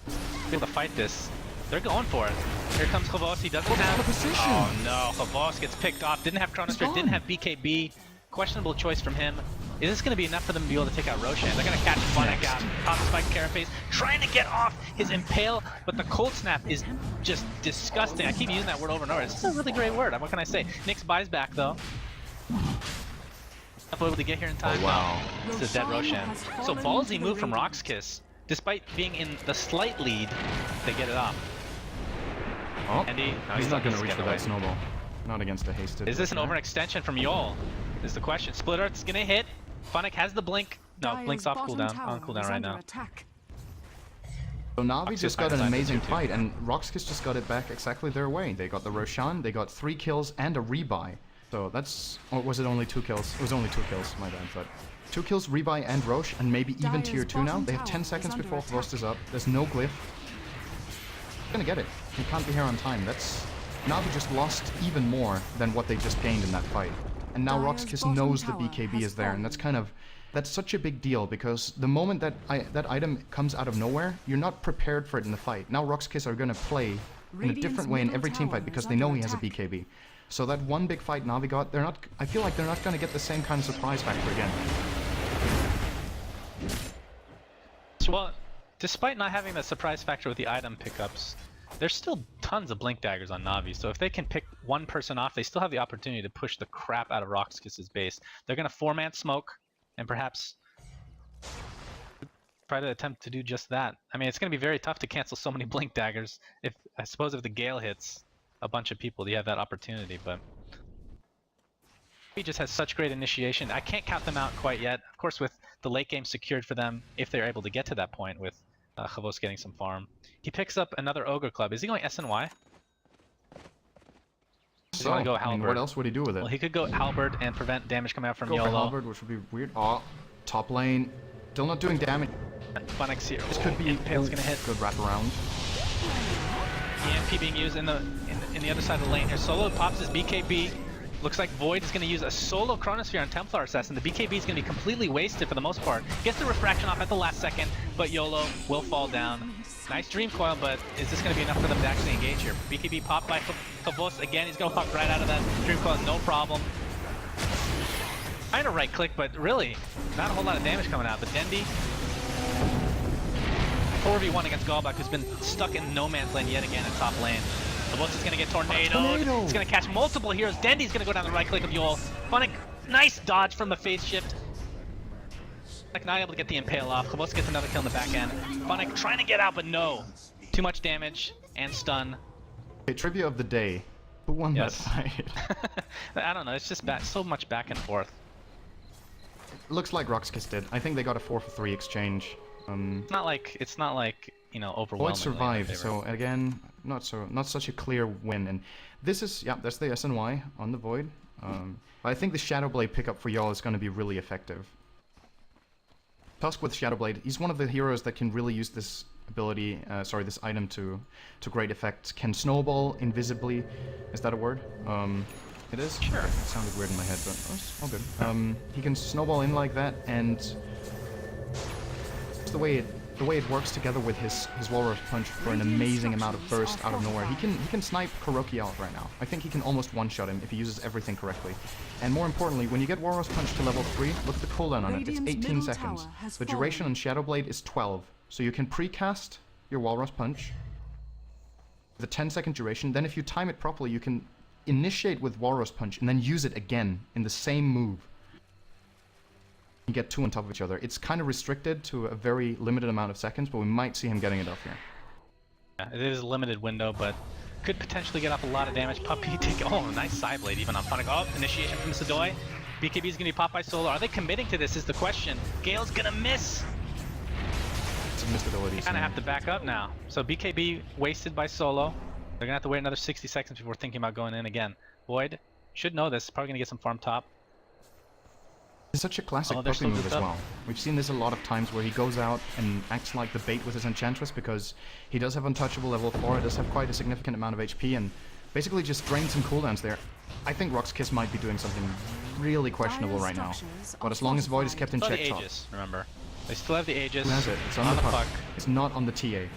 Be able to fight this. They're going for it. Here comes Havost. He doesn't have... Oh no, Havost gets picked off. Didn't have Chronosphere, didn't have BKB. Questionable choice from him. Is this going to be enough for them to be able to take out Roshan? They're going to catch Funnick out. Top spike Carapace, trying to get off his Impale, but the Cold Snap is just disgusting. I keep using that word over and over. It's a really great word. What can I say? Nyx buys back though. Not able to get here in time. Oh, wow. This is dead Roshan. So ballsy move from Rox.Kis. Despite being in the slight lead, they get it off. Oh, and he's not going to reach for that snowball. Not against a hasted. Is this an overextension from Yol? Is the question. Splitter's gonna hit. Funnick has the blink. No, Blink's off cooldown. On cooldown right now. So Navi just got an amazing fight, and Rox.Kis just got it back exactly their way. They got the Roshan, they got 3 kills and a rebuy. So that's... Or was it only 2 kills? It was only 2 kills, my bad, but... 2 kills, rebuy, and Rosh, and maybe even tier 2 now. They have 10 seconds before Havost is up. There's no glyph. He's gonna get it. He can't be here on time. That's... Navi just lost even more than what they just gained in that fight. And now Rox.Kis knows the BKB is there, and that's kind of... That's such a big deal, because the moment that that item comes out of nowhere, you're not prepared for it in the fight. Now Rox.Kis are gonna play in a different way in every team fight, because they know he has a BKB. So that one big fight Navi got, they're not... I feel like they're not gonna get the same kind of surprise factor again. Well, despite not having the surprise factor with the item pickups, there's still tons of blink daggers on Navi, so if they can pick one person off, they still have the opportunity to push the crap out of Rox.Kis' base. They're going to 4-man smoke, and perhaps try to attempt to do just that. I mean, it's going to be very tough to cancel so many blink daggers. I suppose if the Gale hits a bunch of people, you have that opportunity, but... He just has such great initiation. I can't count them out quite yet. Of course, with the late game secured for them, if they're able to get to that point with Havost getting some farm. He picks up another Ogre Club. Is he going SNY? So, I mean, what else would he do with it? Well, he could go Halberd and prevent damage coming out from YOLO. Go for Halberd, which would be weird. Oh, top lane. Still not doing damage. Funnick's here. This could be Impale's gonna hit. Good wrap around. EMP being used in the other side of the lane here. Solo pops his BKB. Looks like Void is going to use a solo Chronosphere on Templar Assassin. The BKB is going to be completely wasted for the most part. Gets the refraction off at the last second, but YOLO will fall down. Nice Dream Coil, but is this going to be enough for them to actually engage here? BKB popped by Havost. Again, he's going to walk right out of that Dream Coil, no problem. Trying to right click, but really, not a whole lot of damage coming out. But Dendi, 4v1 against Gallback, who's been stuck in no man's land yet again in top lane. Havost is going to get tornadoed. He's going to catch multiple heroes. Dendi's going to go down the right click of Yol. Funnick, nice dodge from the phase shift. Funnick not able to get the Impale off. Havost gets another kill in the back end. Funnick trying to get out, but no. Too much damage and stun. Okay, trivia of the day. Who won that fight? I don't know. It's just so much back and forth. Looks like Rox.Kis did. I think they got a 4-for-3 exchange. It's not like you know, overwhelmingly. Void survived, so again, not such a clear win. And this is, yeah, that's the SNY on the Void. I think the Shadowblade pickup for y'all is going to be really effective. Tusk with Shadowblade, he's one of the heroes that can really use this ability, this item to great effect. Can snowball invisibly. Is that a word? It is? Sure. Okay, it sounded weird in my head, but it's all good. He can snowball in like that, and it's the way it works together with his Walrus Punch for an amazing amount of burst out of nowhere. He can snipe Kuroki out right now. I think he can almost one-shot him if he uses everything correctly. And more importantly, when you get Walrus Punch to level 3, look at the cooldown on it. It's 18 seconds. The duration on Shadow Blade is 12. So you can precast your Walrus Punch with a 10-second duration. Then if you time it properly, you can initiate with Walrus Punch and then use it again in the same move. You get two on top of each other. It's kind of restricted to a very limited amount of seconds, but we might see him getting it off here. Yeah, it is a limited window, but could potentially get off a lot of damage. Puppy take, oh, nice side blade even on Punic. Oh, initiation from Sidoi. BKB is going to be popped by Solo. Are they committing to this is the question. Gale's going to miss. It's a missed ability. Kind of have to back up now. So BKB wasted by Solo. They're going to have to wait another 60 seconds before thinking about going in again. Void should know this. Probably going to get some farm top. It's such a classic puppy move as well. We've seen this a lot of times where he goes out and acts like the bait with his Enchantress because he does have untouchable level 4, does have quite a significant amount of HP, and basically just drains some cooldowns there. I think Rox.Kis might be doing something really questionable right now. But as long as Void is kept in check top. Remember. They still have the Aegis. Who has it? It's on the puck. It's not on the TA.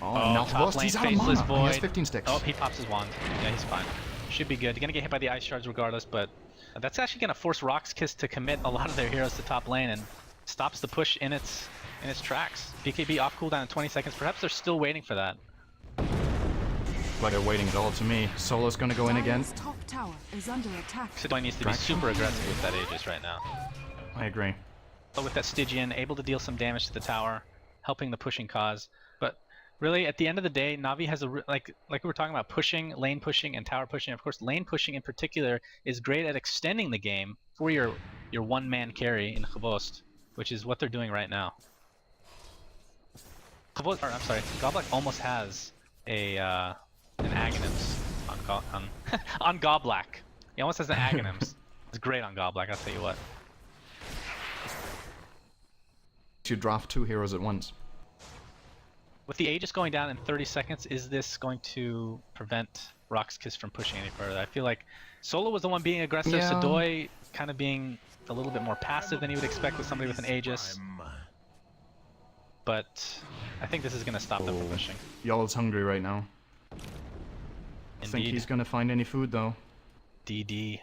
Oh, now top lane, he's out of mana. Void. He has 15 sticks. Oh, he pops his wand. Yeah, he's fine. Should be good. He's gonna get hit by the ice shards regardless, but that's actually gonna force Rox.Kis to commit a lot of their heroes to top lane and stops the push in its tracks. BKB off cooldown in 20 seconds. Perhaps they're still waiting for that. Like they're waiting at all to me. Solo's gonna go in again. Top tower is under attack. Sidoi needs to be super aggressive with that Aegis right now. I agree. But with that Stygian, able to deal some damage to the tower, helping the pushing cause. But really, at the end of the day, Navi has like we were talking about pushing, lane pushing, and tower pushing. Of course, lane pushing in particular is great at extending the game for your one-man carry in Khvost, which is what they're doing right now. Goblik almost has an Aghanims on Goblik. He almost has an Aghanims. It's great on Goblik, I'll tell you what. You draft two heroes at once. With the Aegis going down in 30 seconds, is this going to prevent Rox.Kis from pushing any further? I feel like Solo was the one being aggressive, yeah. Sidoi kind of being a little bit more passive than you would expect with somebody with an Aegis. But I think this is going to stop them from pushing. Y'all's hungry right now. Indeed. I think he's going to find any food though. DD.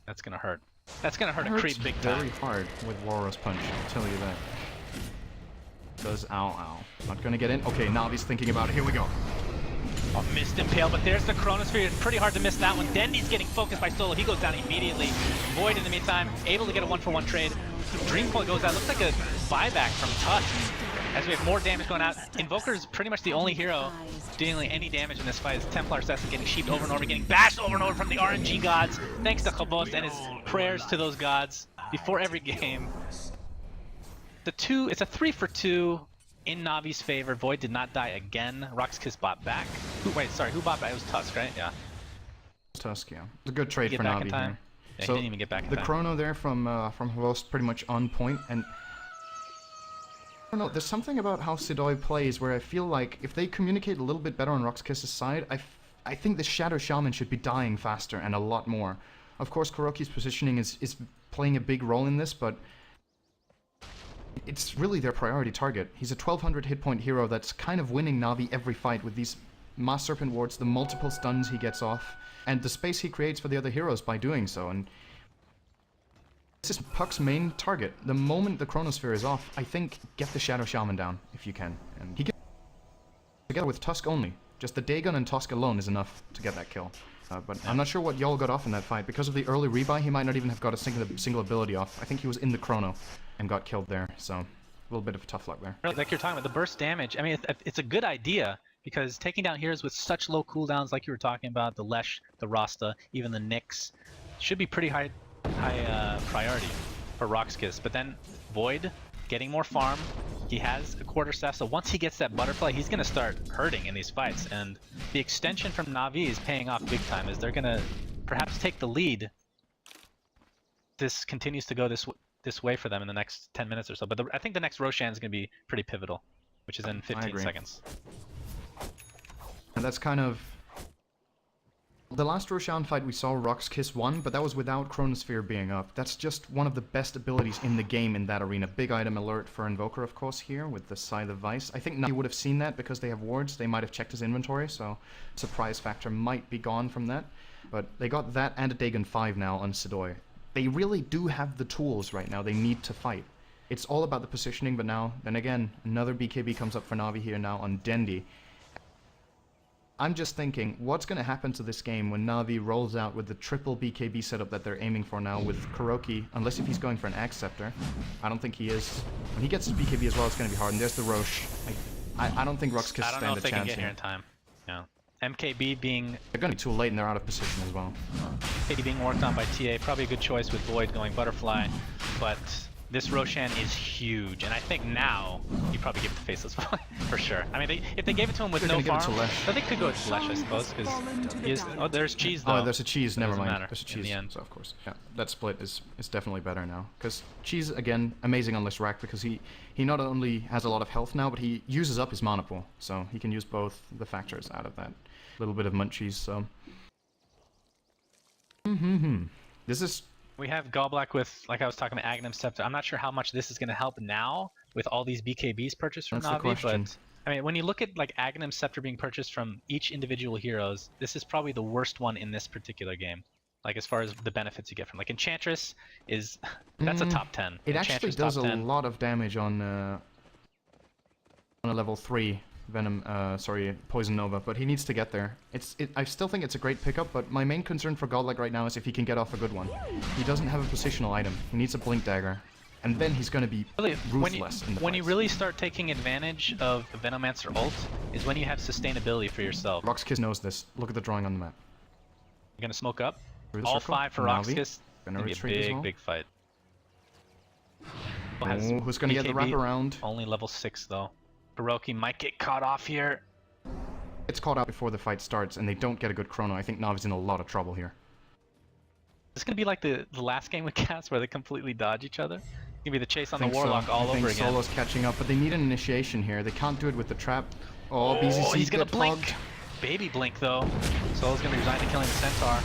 That's going to hurt. That's going to hurt a creep big time. Very hard with Walrus Punch, I'll tell you that. Does ow. Not gonna get in. Okay, Navi's thinking about it. Here we go. Oh, missed Impale, but there's the Chronosphere. It's pretty hard to miss that one. Dendy's getting focused by Solo. He goes down immediately. Void in the meantime, able to get a 1-for-1 trade. Dreamcoil goes out. Looks like a buyback from Tusk. As we have more damage going out. Invoker is pretty much the only hero dealing any damage in this fight. As Templar Assassin getting sheeped over and over, getting bashed over and over from the RNG gods. Thanks to Khvost and his prayers to those gods before every game. It's a 3-for-2 in Navi's favor. Void did not die again. Rox.Kis bought back. Who bought back? It was Tusk, right? Yeah. Tusk, yeah. It's a good trade for Navi here. Yeah, so he didn't even get back in the time. chrono there from Khvost pretty much on point, and I don't know, there's something about how Sidoi plays where I feel like if they communicate a little bit better on Rox.Kis' side, I think the Shadow Shaman should be dying faster and a lot more. Of course, Kuroki's positioning is playing a big role in this, but it's really their priority target. He's a 1200 hit point hero that's kind of winning Navi every fight with these Mass Serpent wards, the multiple stuns he gets off, and the space he creates for the other heroes by doing so. And this is Puck's main target. The moment the Chronosphere is off, I think get the Shadow Shaman down if you can. And he can together with Tusk only. Just the Dagon and Tusk alone is enough to get that kill. But I'm not sure what Yol got off in that fight. Because of the early rebuy, he might not even have got a single ability off. I think he was in the Chrono and got killed there, so a little bit of tough luck there. Like you're talking about, the burst damage, I mean, it's a good idea, because taking down heroes with such low cooldowns like you were talking about, the Lesh, the Rasta, even the Nyx, should be pretty high priority for Rox.Kis. But then Void, getting more farm, he has a quarterstaff, so once he gets that butterfly, he's going to start hurting in these fights, and the extension from Navi is paying off big time, as they're going to perhaps take the lead. This continues to go this way for them in the next 10 minutes or so, but I think the next Roshan is going to be pretty pivotal. which is in I 15 agree. seconds. And that's kind of... The last Roshan fight we saw Rox.Kis won, but that was without Chronosphere being up. That's just one of the best abilities in the game in that arena. Big item alert for Invoker, of course, here with the Scythe of Vice. I think Navi would have seen that because they have wards. They might have checked his inventory, so surprise factor might be gone from that. But they got that and a Dagon 5 now on Sidoi. They really do have the tools right now. They need to fight. It's all about the positioning, but now, then again, another BKB comes up for Navi here now on Dendi. I'm just thinking, what's going to happen to this game when Navi rolls out with the triple BKB setup that they're aiming for now with KuroKy, unless if he's going for an Axe Scepter. I don't think he is. When he gets his BKB as well, it's going to be hard. And there's the Roche. I don't think Rox.Kis I don't know stand if a they can chance get here here. in time. Yeah. MKB being They're going to be too late and they're out of position as well. being worked on by TA, probably a good choice with Void going Butterfly, but this Roshan is huge, and I think now you probably give it to Faceless for sure. I mean, if they gave it to him with They're no gonna give it farm, to Lesh. I think could go with Lesh, I suppose, because oh, there's Cheese though. Oh, there's a Cheese, never doesn't mind. matter There's a in Cheese, the end. so of course. Yeah, that split is definitely better now. Because Cheese, again, amazing on this rack because he not only has a lot of health now, but he uses up his mana pool. So he can use both the factors out of that little bit of munchies, so... This is... We have Goblak with, like I was talking about, Aghanim Scepter. I'm not sure how much this is going to help now with all these BKBs purchased from That's the Navi, question. but I mean, when you look at like Aghanim Scepter being purchased from each individual heroes, this is probably the worst one in this particular game. Like as far as the benefits you get from, like Enchantress is, that's a top 10. It actually Enchantress does top a 10. lot of damage on a level 3 Venom, Poison Nova, but he needs to get there. I still think it's a great pickup, but my main concern for Godlike right now is if he can get off a good one. He doesn't have a positional item. He needs a Blink Dagger, and then he's going to be Really, ruthless in the when you fights. really start taking advantage of the Venomancer ult is when you have sustainability for yourself. Rox.Kis knows this. Look at the drawing on the map. You're gonna smoke up. Through the All circle. 5 for Navi. Rox.Kis. Gonna Gonna be a retreat as big, well. big fight. Oh, who's going to get the BKB? wraparound? Only level 6 though. KuroKy might get caught off here. It's caught out before the fight starts, and they don't get a good chrono. I think Navi's in a lot of trouble here. It's gonna be like the last game with Cats where they completely dodge each other. It's gonna be the chase on I the think so. Warlock all I think over again. Solo's catching up, but they need an initiation here. They can't do it with the trap. Oh, BZC he's gonna get blink. fogged. Baby blink though. Solo's gonna be resigned to killing the Centaur.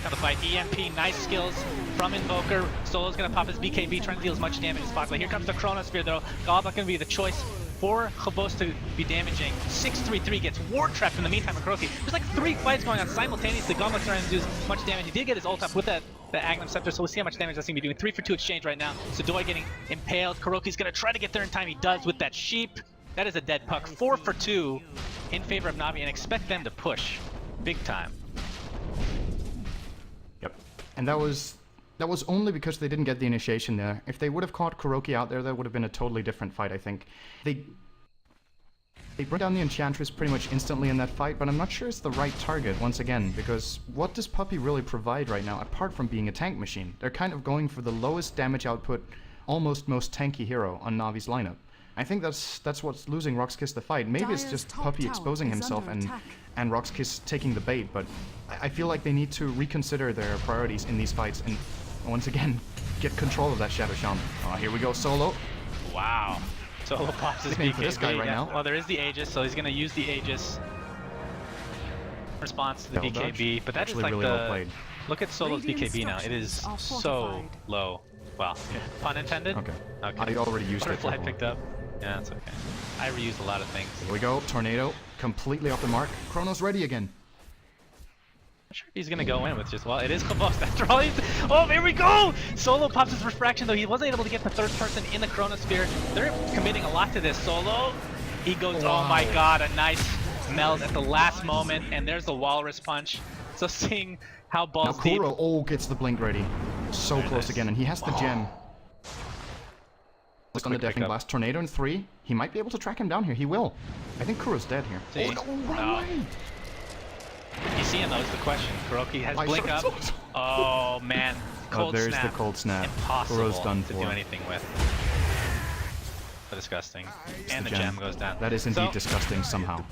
Got the fight. EMP, nice skills from Invoker. Solo's gonna pop his BKB, trying to deal as much damage as possible. Here comes the Chronosphere though. Goblak gonna be the choice for Chabos to be damaging. 633 gets ward trapped in the meantime for KuroKy. There's like 3 fights going on simultaneously. Goblak's trying to do as much damage. He did get his ult up with the Aghanim Scepter, so we'll see how much damage that's gonna be doing. 3 for 2 exchange right now. Sidoi getting impaled. KuroKy's gonna try to get there in time. He does with that sheep. That is a dead puck. 4 for 2 in favor of Navi, and expect them to push big time. Yep. And that was only because they didn't get the initiation there. If they would have caught KuroKy out there, that would have been a totally different fight, I think. They bring down the Enchantress pretty much instantly in that fight, but I'm not sure it's the right target, once again, because what does Puppey really provide right now, apart from being a tank machine? They're kind of going for the lowest damage output, almost most tanky hero on Navi's lineup. I think that's what's losing Rox.Kis the fight. Maybe it's Dire's just top Puppey tower exposing is himself under attack. and Rox.Kis taking the bait, but I feel like they need to reconsider their priorities in these fights and once again get control of that Shadow Shaman. Oh, here we go, Solo. Wow. Solo pops his Big name BKB. for this guy right now. Well, there is the Aegis, so he's gonna use the Aegis response to the Double BKB, dodge. but that's Actually like really well played. Look at Solo's Radiant BKB now. It is structures are so fortified. low. Well, pun intended. Okay. Okay. I already used it. Butterfly before. picked up. Yeah, that's okay. I reused a lot of things. Here we go, Tornado, completely off the mark. Chrono's ready again. I'm sure he's gonna go in with just, well, it is Chabos after all. Oh, here we go! Solo pops his refraction, though he wasn't able to get the third person in the Chronosphere. They're committing a lot to this. Solo, he goes, oh my god, a nice meld at the last moment, and there's the Walrus Punch. So seeing how Now balls deep. Kuro, gets the blink ready. So Very close nice. again, and he has the gem. Just on the quick Deafening pickup. Blast. Tornado in 3. He might be able to track him down here. He will. I think Kuro's dead here. See? Oh no, run No. away! You see him though, is the question. KuroKy has I blink saw up. it. Oh man, cold there's snap. the cold snap. Impossible Kuro's done to for. do anything with. So disgusting. And the gem. gem goes down. That is indeed So, disgusting somehow.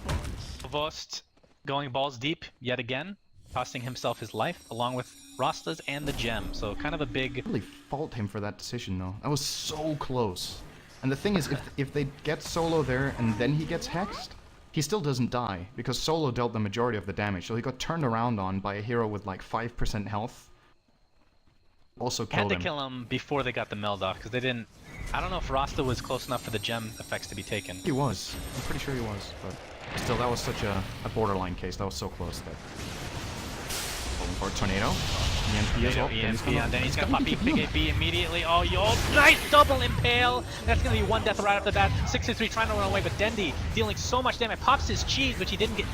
Vost going balls deep yet again, costing himself his life along with Rastas and the gem. So kind of a big. I really fault him for that decision though. That was so close. And the thing is, if they get Solo there and then he gets hexed, he still doesn't die, because Solo dealt the majority of the damage, so he got turned around on by a hero with like 5% health. Also killed him. Had to kill him before they got the meld off, because they didn't... I don't know if Rasta was close enough for the gem effects to be taken. He was. I'm pretty sure he was, but still, that was such a borderline case. That was so close that... For Tornado. EMP as well. Then he's gonna pop big AB immediately. Oh, yo, nice double impale! That's gonna be one death right off the bat. 6-3 trying to run away, but Dendi dealing so much damage. Pops his cheese, which he didn't get...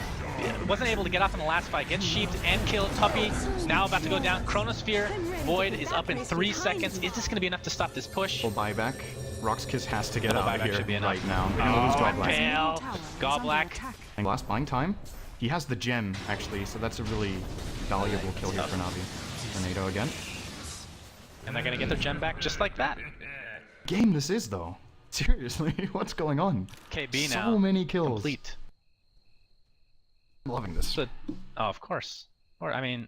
wasn't able to get off in the last fight. Gets sheeped and killed. Tuppy now about to go down. Chronosphere. Void is up in 3 seconds. Is this gonna be enough to stop this push? Full buyback. Rox.Kis has to get out of here right now. They're gonna lose Goblack. Impale. Goblack. And last buying time. He has the gem, actually, so that's a really valuable kill here for Navi. Tornado again. And they're gonna get their gem back just like that. Game this is, though. Seriously, what's going on? KB now. So many kills. Complete. I'm loving this. So, oh, of course. Or I mean,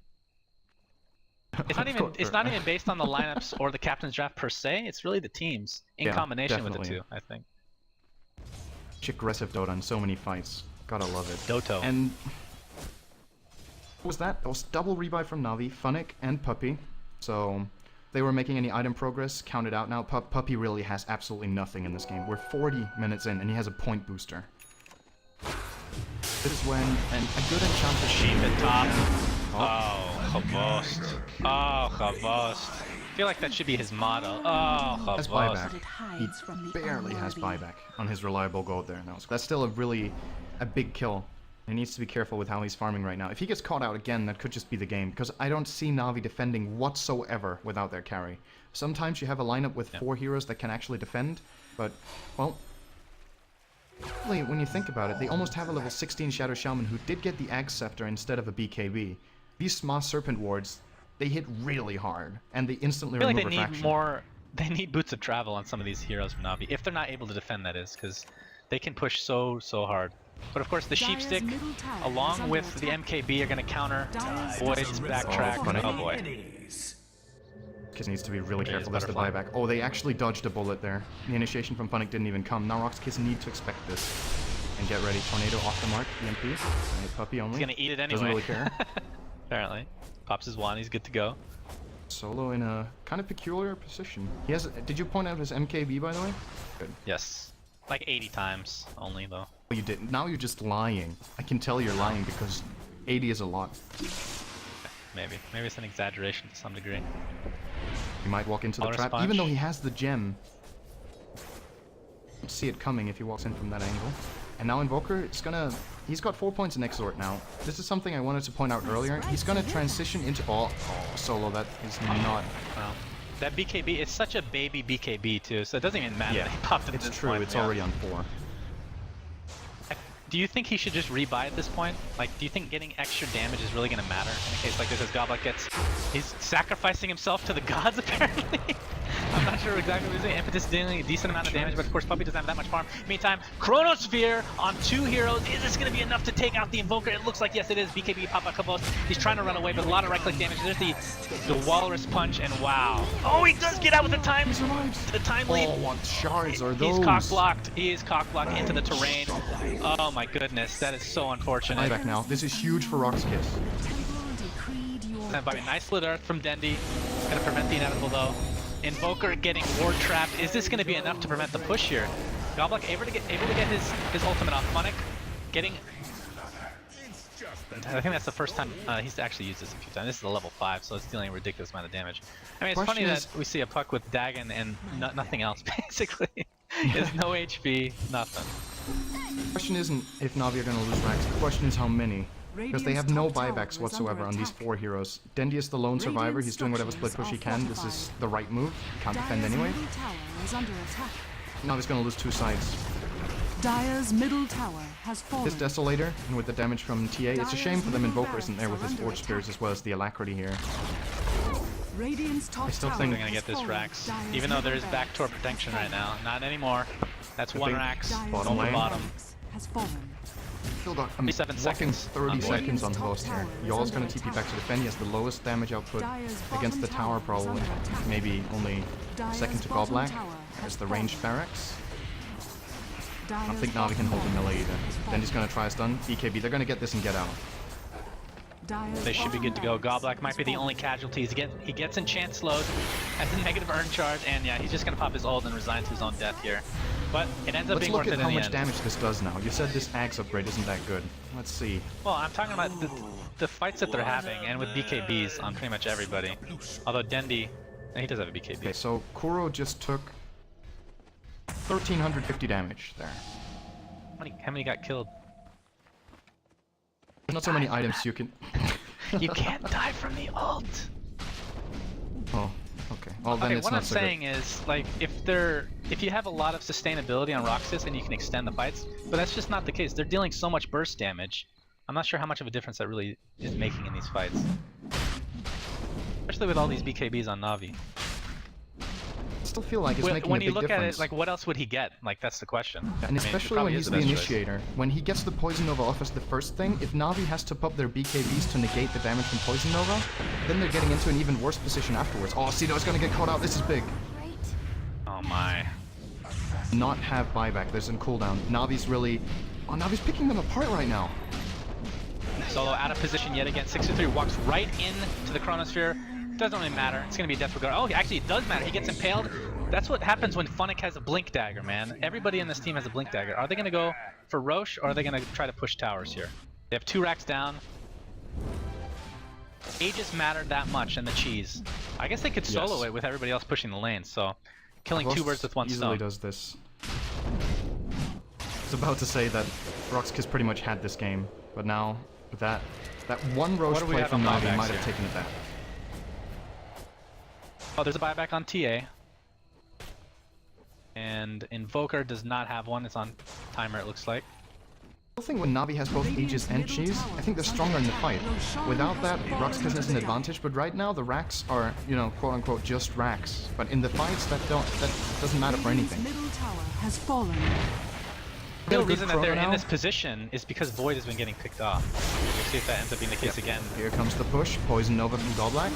it's not even based on the lineups or the captain's draft per se. It's really the teams in combination with the two, I think. Aggressive Dota in so many fights. Gotta love it. Doto. And what was that? That was double rebuy from Navi, Funnick, and Puppy. So they were making any item progress, counted out now. Puppy really has absolutely nothing in this game. We're 40 minutes in, and he has a point booster. This is when a good enchanted sheep at top. Oh, Chavost. Oh, Chavost. I feel like that should be his motto. Oh, Chavost. Has buyback. He barely has buyback on his reliable gold there. That's still a big kill. He needs to be careful with how he's farming right now. If he gets caught out again, that could just be the game, because I don't see Navi defending whatsoever without their carry. Sometimes you have a lineup with 4 heroes that can actually defend, but, well, really, when you think about it, they almost have a level 16 Shadow Shaman who did get the Axe Scepter instead of a BKB. These Sma Serpent wards, they hit really hard, and they instantly remove refraction. I feel like they need Boots of Travel on some of these heroes from Navi, if they're not able to defend, that is, because they can push so hard. But of course, the Sheep Stick, along with the MKB, are going to counter Void's backtrack. Oh boy. Kis needs to be really careful. That's the buyback. Oh, they actually dodged a bullet there. The initiation from Funnick didn't even come. Now Rox.Kis need to expect this. And get ready. Tornado off the mark. EMP. And Puppy only. He's going to eat it anyway. Doesn't really care. Apparently. Pops his wand. He's good to go. Solo in a kind of peculiar position. He has... Did you point out his MKB, by the way? Good. Yes. Like 80 times only, though. Oh, you didn't. Now you're just lying. I can tell you're lying because 80 is a lot. Maybe. Maybe it's an exaggeration to some degree. He might walk into the trap, even though he has the gem. You'd see it coming if he walks in from that angle. And now Invoker is gonna... He's got 4 points in Exort now. This is something I wanted to point out earlier. He's gonna transition into... Oh, Solo, that is not... Well, that BKB is such a baby BKB too, so it doesn't even matter that he popped it. It's true, it's already on 4. Do you think he should just rebuy at this point? Like, do you think getting extra damage is really going to matter in a case like this as Goblack gets... He's sacrificing himself to the gods, apparently. I'm not sure exactly what he's doing. Impetus dealing a decent amount of damage, but of course Puppy doesn't have that much farm. Meantime, Chronosphere on 2 heroes. Is this going to be enough to take out the Invoker? It looks like yes it is. BKB, Papa Kavos. He's trying to run away, but a lot of right-click damage. There's the Walrus Punch, and wow. Oh, he does get out with the time lead. Oh, what shards are those? He's cock-blocked. He is cock-blocked into the terrain. Oh my goodness, that is so unfortunate. Buyback now. This is huge for Rox.Kis. And by a nice Lit Earth from Dendi. Gonna prevent the inevitable though. Invoker getting ward trapped. Is this gonna be enough to prevent the push here? Goblack able to get his ultimate off. Funnick getting... I think that's the first time he's actually used this a few times. This is a level 5, so it's dealing a ridiculous amount of damage. I mean, it's funny that we see a puck with Dagon and nothing else, basically. There's no HP, nothing. The question isn't if Navi are going to lose ranks, the question is how many. Because they have no buybacks whatsoever on these 4 heroes. Dendi is the lone survivor, he's doing whatever split push he can. This is the right move, can't defend anyway. Navi's going to lose 2 sides. Dire's middle tower has fallen. This Desolator, and with the damage from TA, it's a shame for them Invoker isn't there with his Forge Spears as well as the Alacrity here. I still think they're going to get this Rax, even though there is backdoor protection right now. Not anymore. That's 1 Rax, bottom lane. Has fallen. Still got 7 seconds. 30 seconds on Host here. Y'all's going to TP back to defend. He has the lowest damage output against the tower probably. Maybe only second to Goblack. There's the ranged barracks. I don't think Navi can hold the melee either. Then he's gonna try a stun. BKB, they're gonna get this and get out. They should be good to go. Goblak might be the only casualties. He gets enchant slowed, has a negative earn charge, and yeah, he's just gonna pop his ult and resign to his own death here. But it ends up being worth it in the end. Let's look at how much damage this does now. You said this Axe upgrade isn't that good. Let's see. Well, I'm talking about the fights that they're having, and with BKBs on pretty much everybody. Although Dendi, he does have a BKB. Okay, so Kuro just took 1,350 damage there. How many got killed? There's not so many items you can... You can't die from the ult! Oh, okay. Well, then okay, it's what not I'm so saying good. is, like, if you have a lot of sustainability on Rox.Kis, then you can extend the fights, but that's just not the case. They're dealing so much burst damage. I'm not sure how much of a difference that really is making in these fights. Especially with all these BKBs on Navi. I still feel like it's making a big difference. When you look at it, like, what else would he get? Like, that's the question. And especially when he's the initiator. When he gets the Poison Nova off as the first thing, if Navi has to pop their BKBs to negate the damage from Poison Nova, then they're getting into an even worse position afterwards. Oh, Cedo's gonna get caught out. This is big. Oh my. Not have buyback. There's a cooldown. Navi's really... Oh, Navi's picking them apart right now. Solo out of position yet again. 6-3 walks right into the Chronosphere. Doesn't really matter. It's gonna be Death Regard. Oh, actually, it does matter. He gets impaled. That's what happens when Funnick has a Blink Dagger, man. Everybody in this team has a Blink Dagger. Are they gonna go for Roche, or are they gonna try to push towers here? They have 2 racks down. Aegis mattered that much, and the cheese. I guess they could solo it with everybody else pushing the lane. So, killing 2 birds with 1 stone. Easily does this. I was about to say that Rox.Kis pretty much had this game, but now that one Roche play from Navi might have taken it back. Oh, there's a buyback on TA. And Invoker does not have one. It's on timer, it looks like. I think when Navi has both Aegis and Cheese, I think they're stronger in the fight. Without that, Rox.Kis has an advantage, but right now the racks are, you know, quote-unquote just racks. But in the fights, that doesn't matter for anything. Middle tower has fallen. The real reason that they're in this position is because Void has been getting picked off. We'll see if that ends up being the case again. Here comes the push. Poison Nova from Goblak.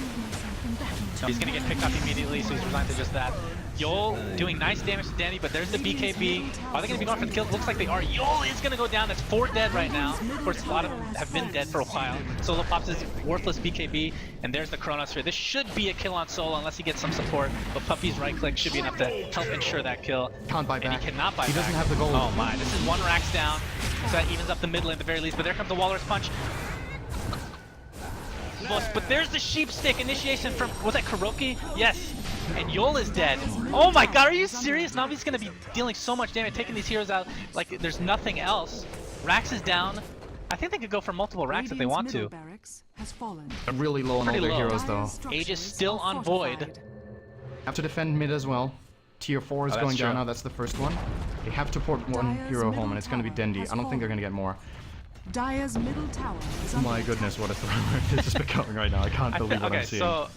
He's gonna get picked off immediately, so he's resigned to just that. Yol doing nice damage to Danny, but there's the BKB. Are they gonna be going for the kill? Looks like they are. Yol is gonna go down. That's 4 dead right now. Of course, a lot of them have been dead for a while. Solo pops his worthless BKB, and there's the Chronosphere. This should be a kill on Solo unless he gets some support, but Puppy's right click should be enough to help ensure that kill. Can't buy back. And he cannot buy back. He doesn't have the gold. Oh my, this is 1 racks down, so that evens up the mid lane at the very least, but there comes the Walrus Punch. But there's the sheep stick initiation from, was that Kuroki? Yes. And Yol is dead. Oh my god, are you serious? Navi's gonna be dealing so much damage, taking these heroes out like there's nothing else. Rax is down. I think they could go for multiple racks if they want to. I'm really low on all their heroes though. Aegis still on Void. Have to defend mid as well. Tier 4 is going down now, that's the first one. They have to port 1 hero home, and it's gonna be Dendi. I don't think they're gonna get more. Dire's middle tower is Oh my goodness, what a thrower this is becoming right now. I can't believe what I'm seeing. Okay, so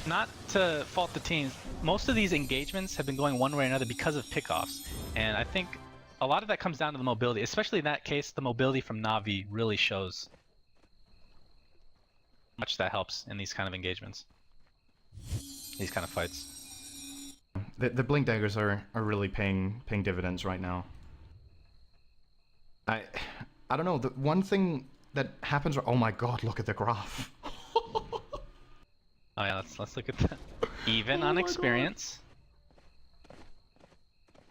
not to fault the teams, most of these engagements have been going one way or another because of pickoffs. And I think a lot of that comes down to the mobility. Especially in that case, the mobility from Navi really shows how much that helps in these kind of engagements. These kind of fights. The Blink Daggers are really paying dividends right now. I don't know, the one thing that happens... Oh my god, look at the graph. Oh yeah, let's look at that. Even on experience.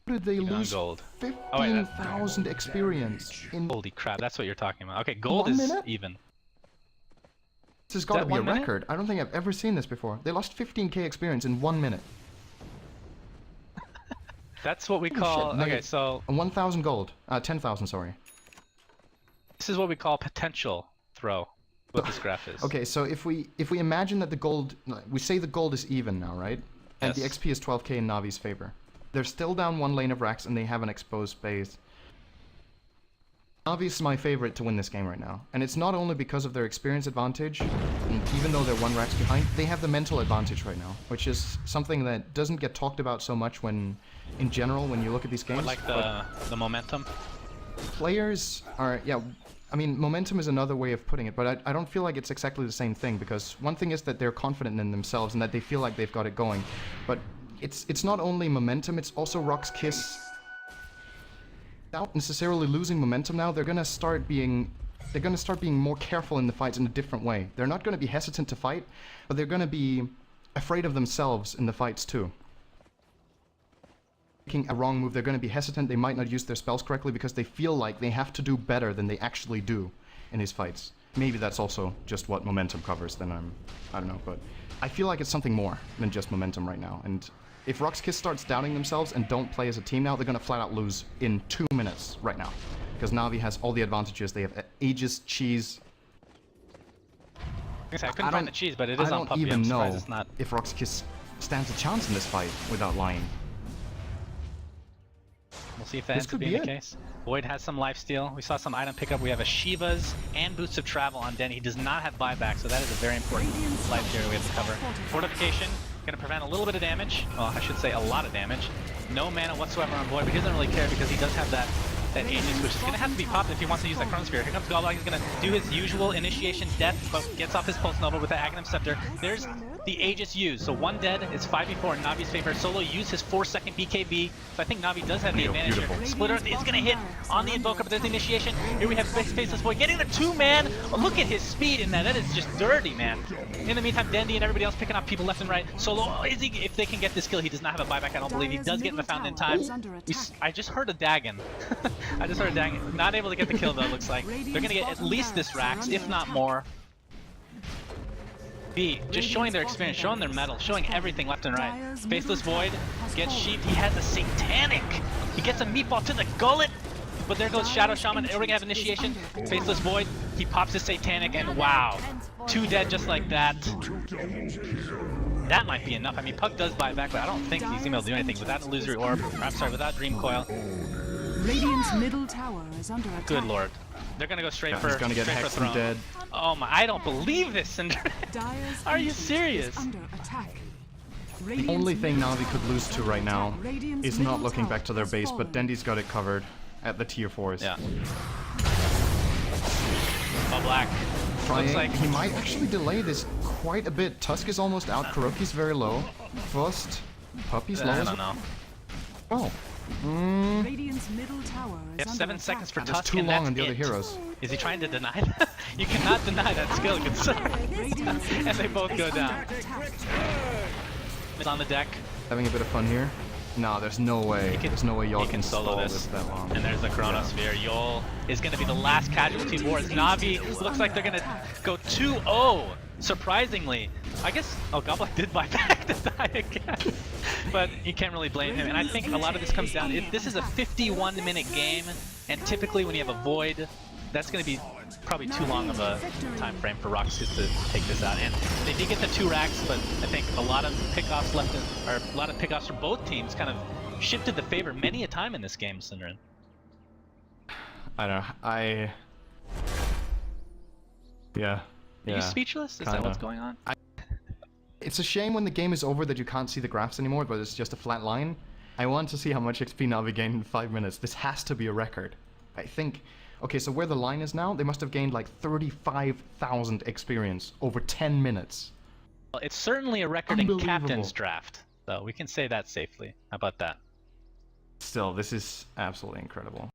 How did they lose gold? 15,000 experience in... Holy crap, that's what you're talking about. Okay, gold is even. This has got to be a record. I don't think I've ever seen this before. They lost 15k experience in 1 minute. That's what we call... Okay, so... 1,000 gold. 10,000, sorry. This is what we call potential throw, what this graph is. Okay, so if we imagine that the gold, we say the gold is even now, right? And the XP is 12k in Navi's favor. They're still down 1 lane of racks and they have an exposed base. Navi is my favorite to win this game right now. And it's not only because of their experience advantage, and even though they're 1 racks behind, they have the mental advantage right now, which is something that doesn't get talked about so much when, in general, when you look at these games. Like the momentum? Players are, yeah, I mean, momentum is another way of putting it, but I don't feel like it's exactly the same thing, because one thing is that they're confident in themselves and that they feel like they've got it going, but it's not only momentum, it's also Rox.Kis without necessarily losing momentum now, they're gonna start being more careful in the fights in a different way. They're not gonna be hesitant to fight, but they're gonna be afraid of themselves in the fights too. Making a wrong move, they're gonna be hesitant, they might not use their spells correctly because they feel like they have to do better than they actually do in his fights. Maybe that's also just what momentum covers, then I don't know, but I feel like it's something more than just momentum right now, and if Rox.Kis starts doubting themselves and don't play as a team now, they're gonna flat out lose in 2 minutes right now. Because Navi has all the advantages. They have Aegis, cheese. I couldn't find the cheese, but it is on Puppy. I don't even know it's not. if Rox.Kis stands a chance in this fight without lying. We'll see if that ends up being the case. Void has some lifesteal. We saw some item pickup. We have a Shiva's and Boots of Travel on Denny. He does not have buyback, so that is a very important life tier we have to cover. Fortification, gonna prevent a little bit of damage. Well, I should say a lot of damage. No mana whatsoever on Void, but he doesn't really care because he does have that Aegis, which is going to have to be popped if he wants to use that Chronosphere. Here comes Goblin. He's going to do his usual initiation death, but gets off his Pulse Nova with the Aghanim Scepter. There's the Aegis used. So one dead is 5v4 in Navi's favor. Solo used his 4-second BKB, so I think Navi does have the advantage here. Split Earth is going to hit on the Invoker, but there's the initiation. Here we have Faceless Void getting the 2-man. Oh, look at his speed in that. That is just dirty, man. In the meantime, Dendi and everybody else picking up people left and right. Solo, is he, if they can get this kill, he does not have a buyback, I don't believe. He does get in the fountain in time. I just heard a Dagon. I just heard a Dagon. Not able to get the kill though, looks like. They're gonna get at least this Rax, if not more. B, just showing their experience, showing their metal, showing everything left and right. Faceless Void gets sheeped. He has a Satanic. He gets a meatball to the gullet. But there goes Shadow Shaman. We're gonna have initiation. Faceless Void. He pops his Satanic, and wow, 2 dead just like that. That might be enough. I mean, Puck does buy back, but I don't think he's able to do anything without Illusory Orb. Or, I'm sorry, without Dream Coil. Radiant's middle tower is under attack. Good lord. They're gonna go straight for he's gonna get hexed and dead. Oh my, I don't believe this, Cinder. Are you serious? The only thing Navi could lose to right now is not looking back to their base, but Dendi's got it covered at the tier 4s. Yeah. Oh, Black. Looks like he might actually delay this quite a bit. Tusk is almost out. Kuroki's very low. First, Puppy's low. I don't know. Oh. Radiant's middle tower is You have 7 seconds for That's Tusk, too and long that's on the other it. heroes. Is he trying to deny that? You cannot deny that skill, good sir. And they both go down. It's on the deck. Having a bit of fun here. No, there's no way. There's no way y'all can solo stall this that long. And there's the Chronosphere. Yol is going to be the last casualty of war. Navi looks like they're going to go 2-0. Surprisingly. I guess, oh, Goblin did buy back to die again. But you can't really blame him. And I think a lot of this comes down, if this is a 51-minute game, and typically when you have a Void, that's going to be probably too long of a time frame for Rox.Kis to take this out. And they did get the 2 racks, but I think a lot of pickoffs a lot of pickoffs from both teams kind of shifted the favor many a time in this game, Synderen. I don't know. Yeah. Are you speechless? Is that what's going on? It's a shame when the game is over that you can't see the graphs anymore, but it's just a flat line. I want to see how much XP Navi gained in 5 minutes. This has to be a record. I think... Okay, so where the line is now, they must have gained like 35,000 experience over 10 minutes. Well, it's certainly a record in Captain's Draft, so we can say that safely. How about that? Still, this is absolutely incredible.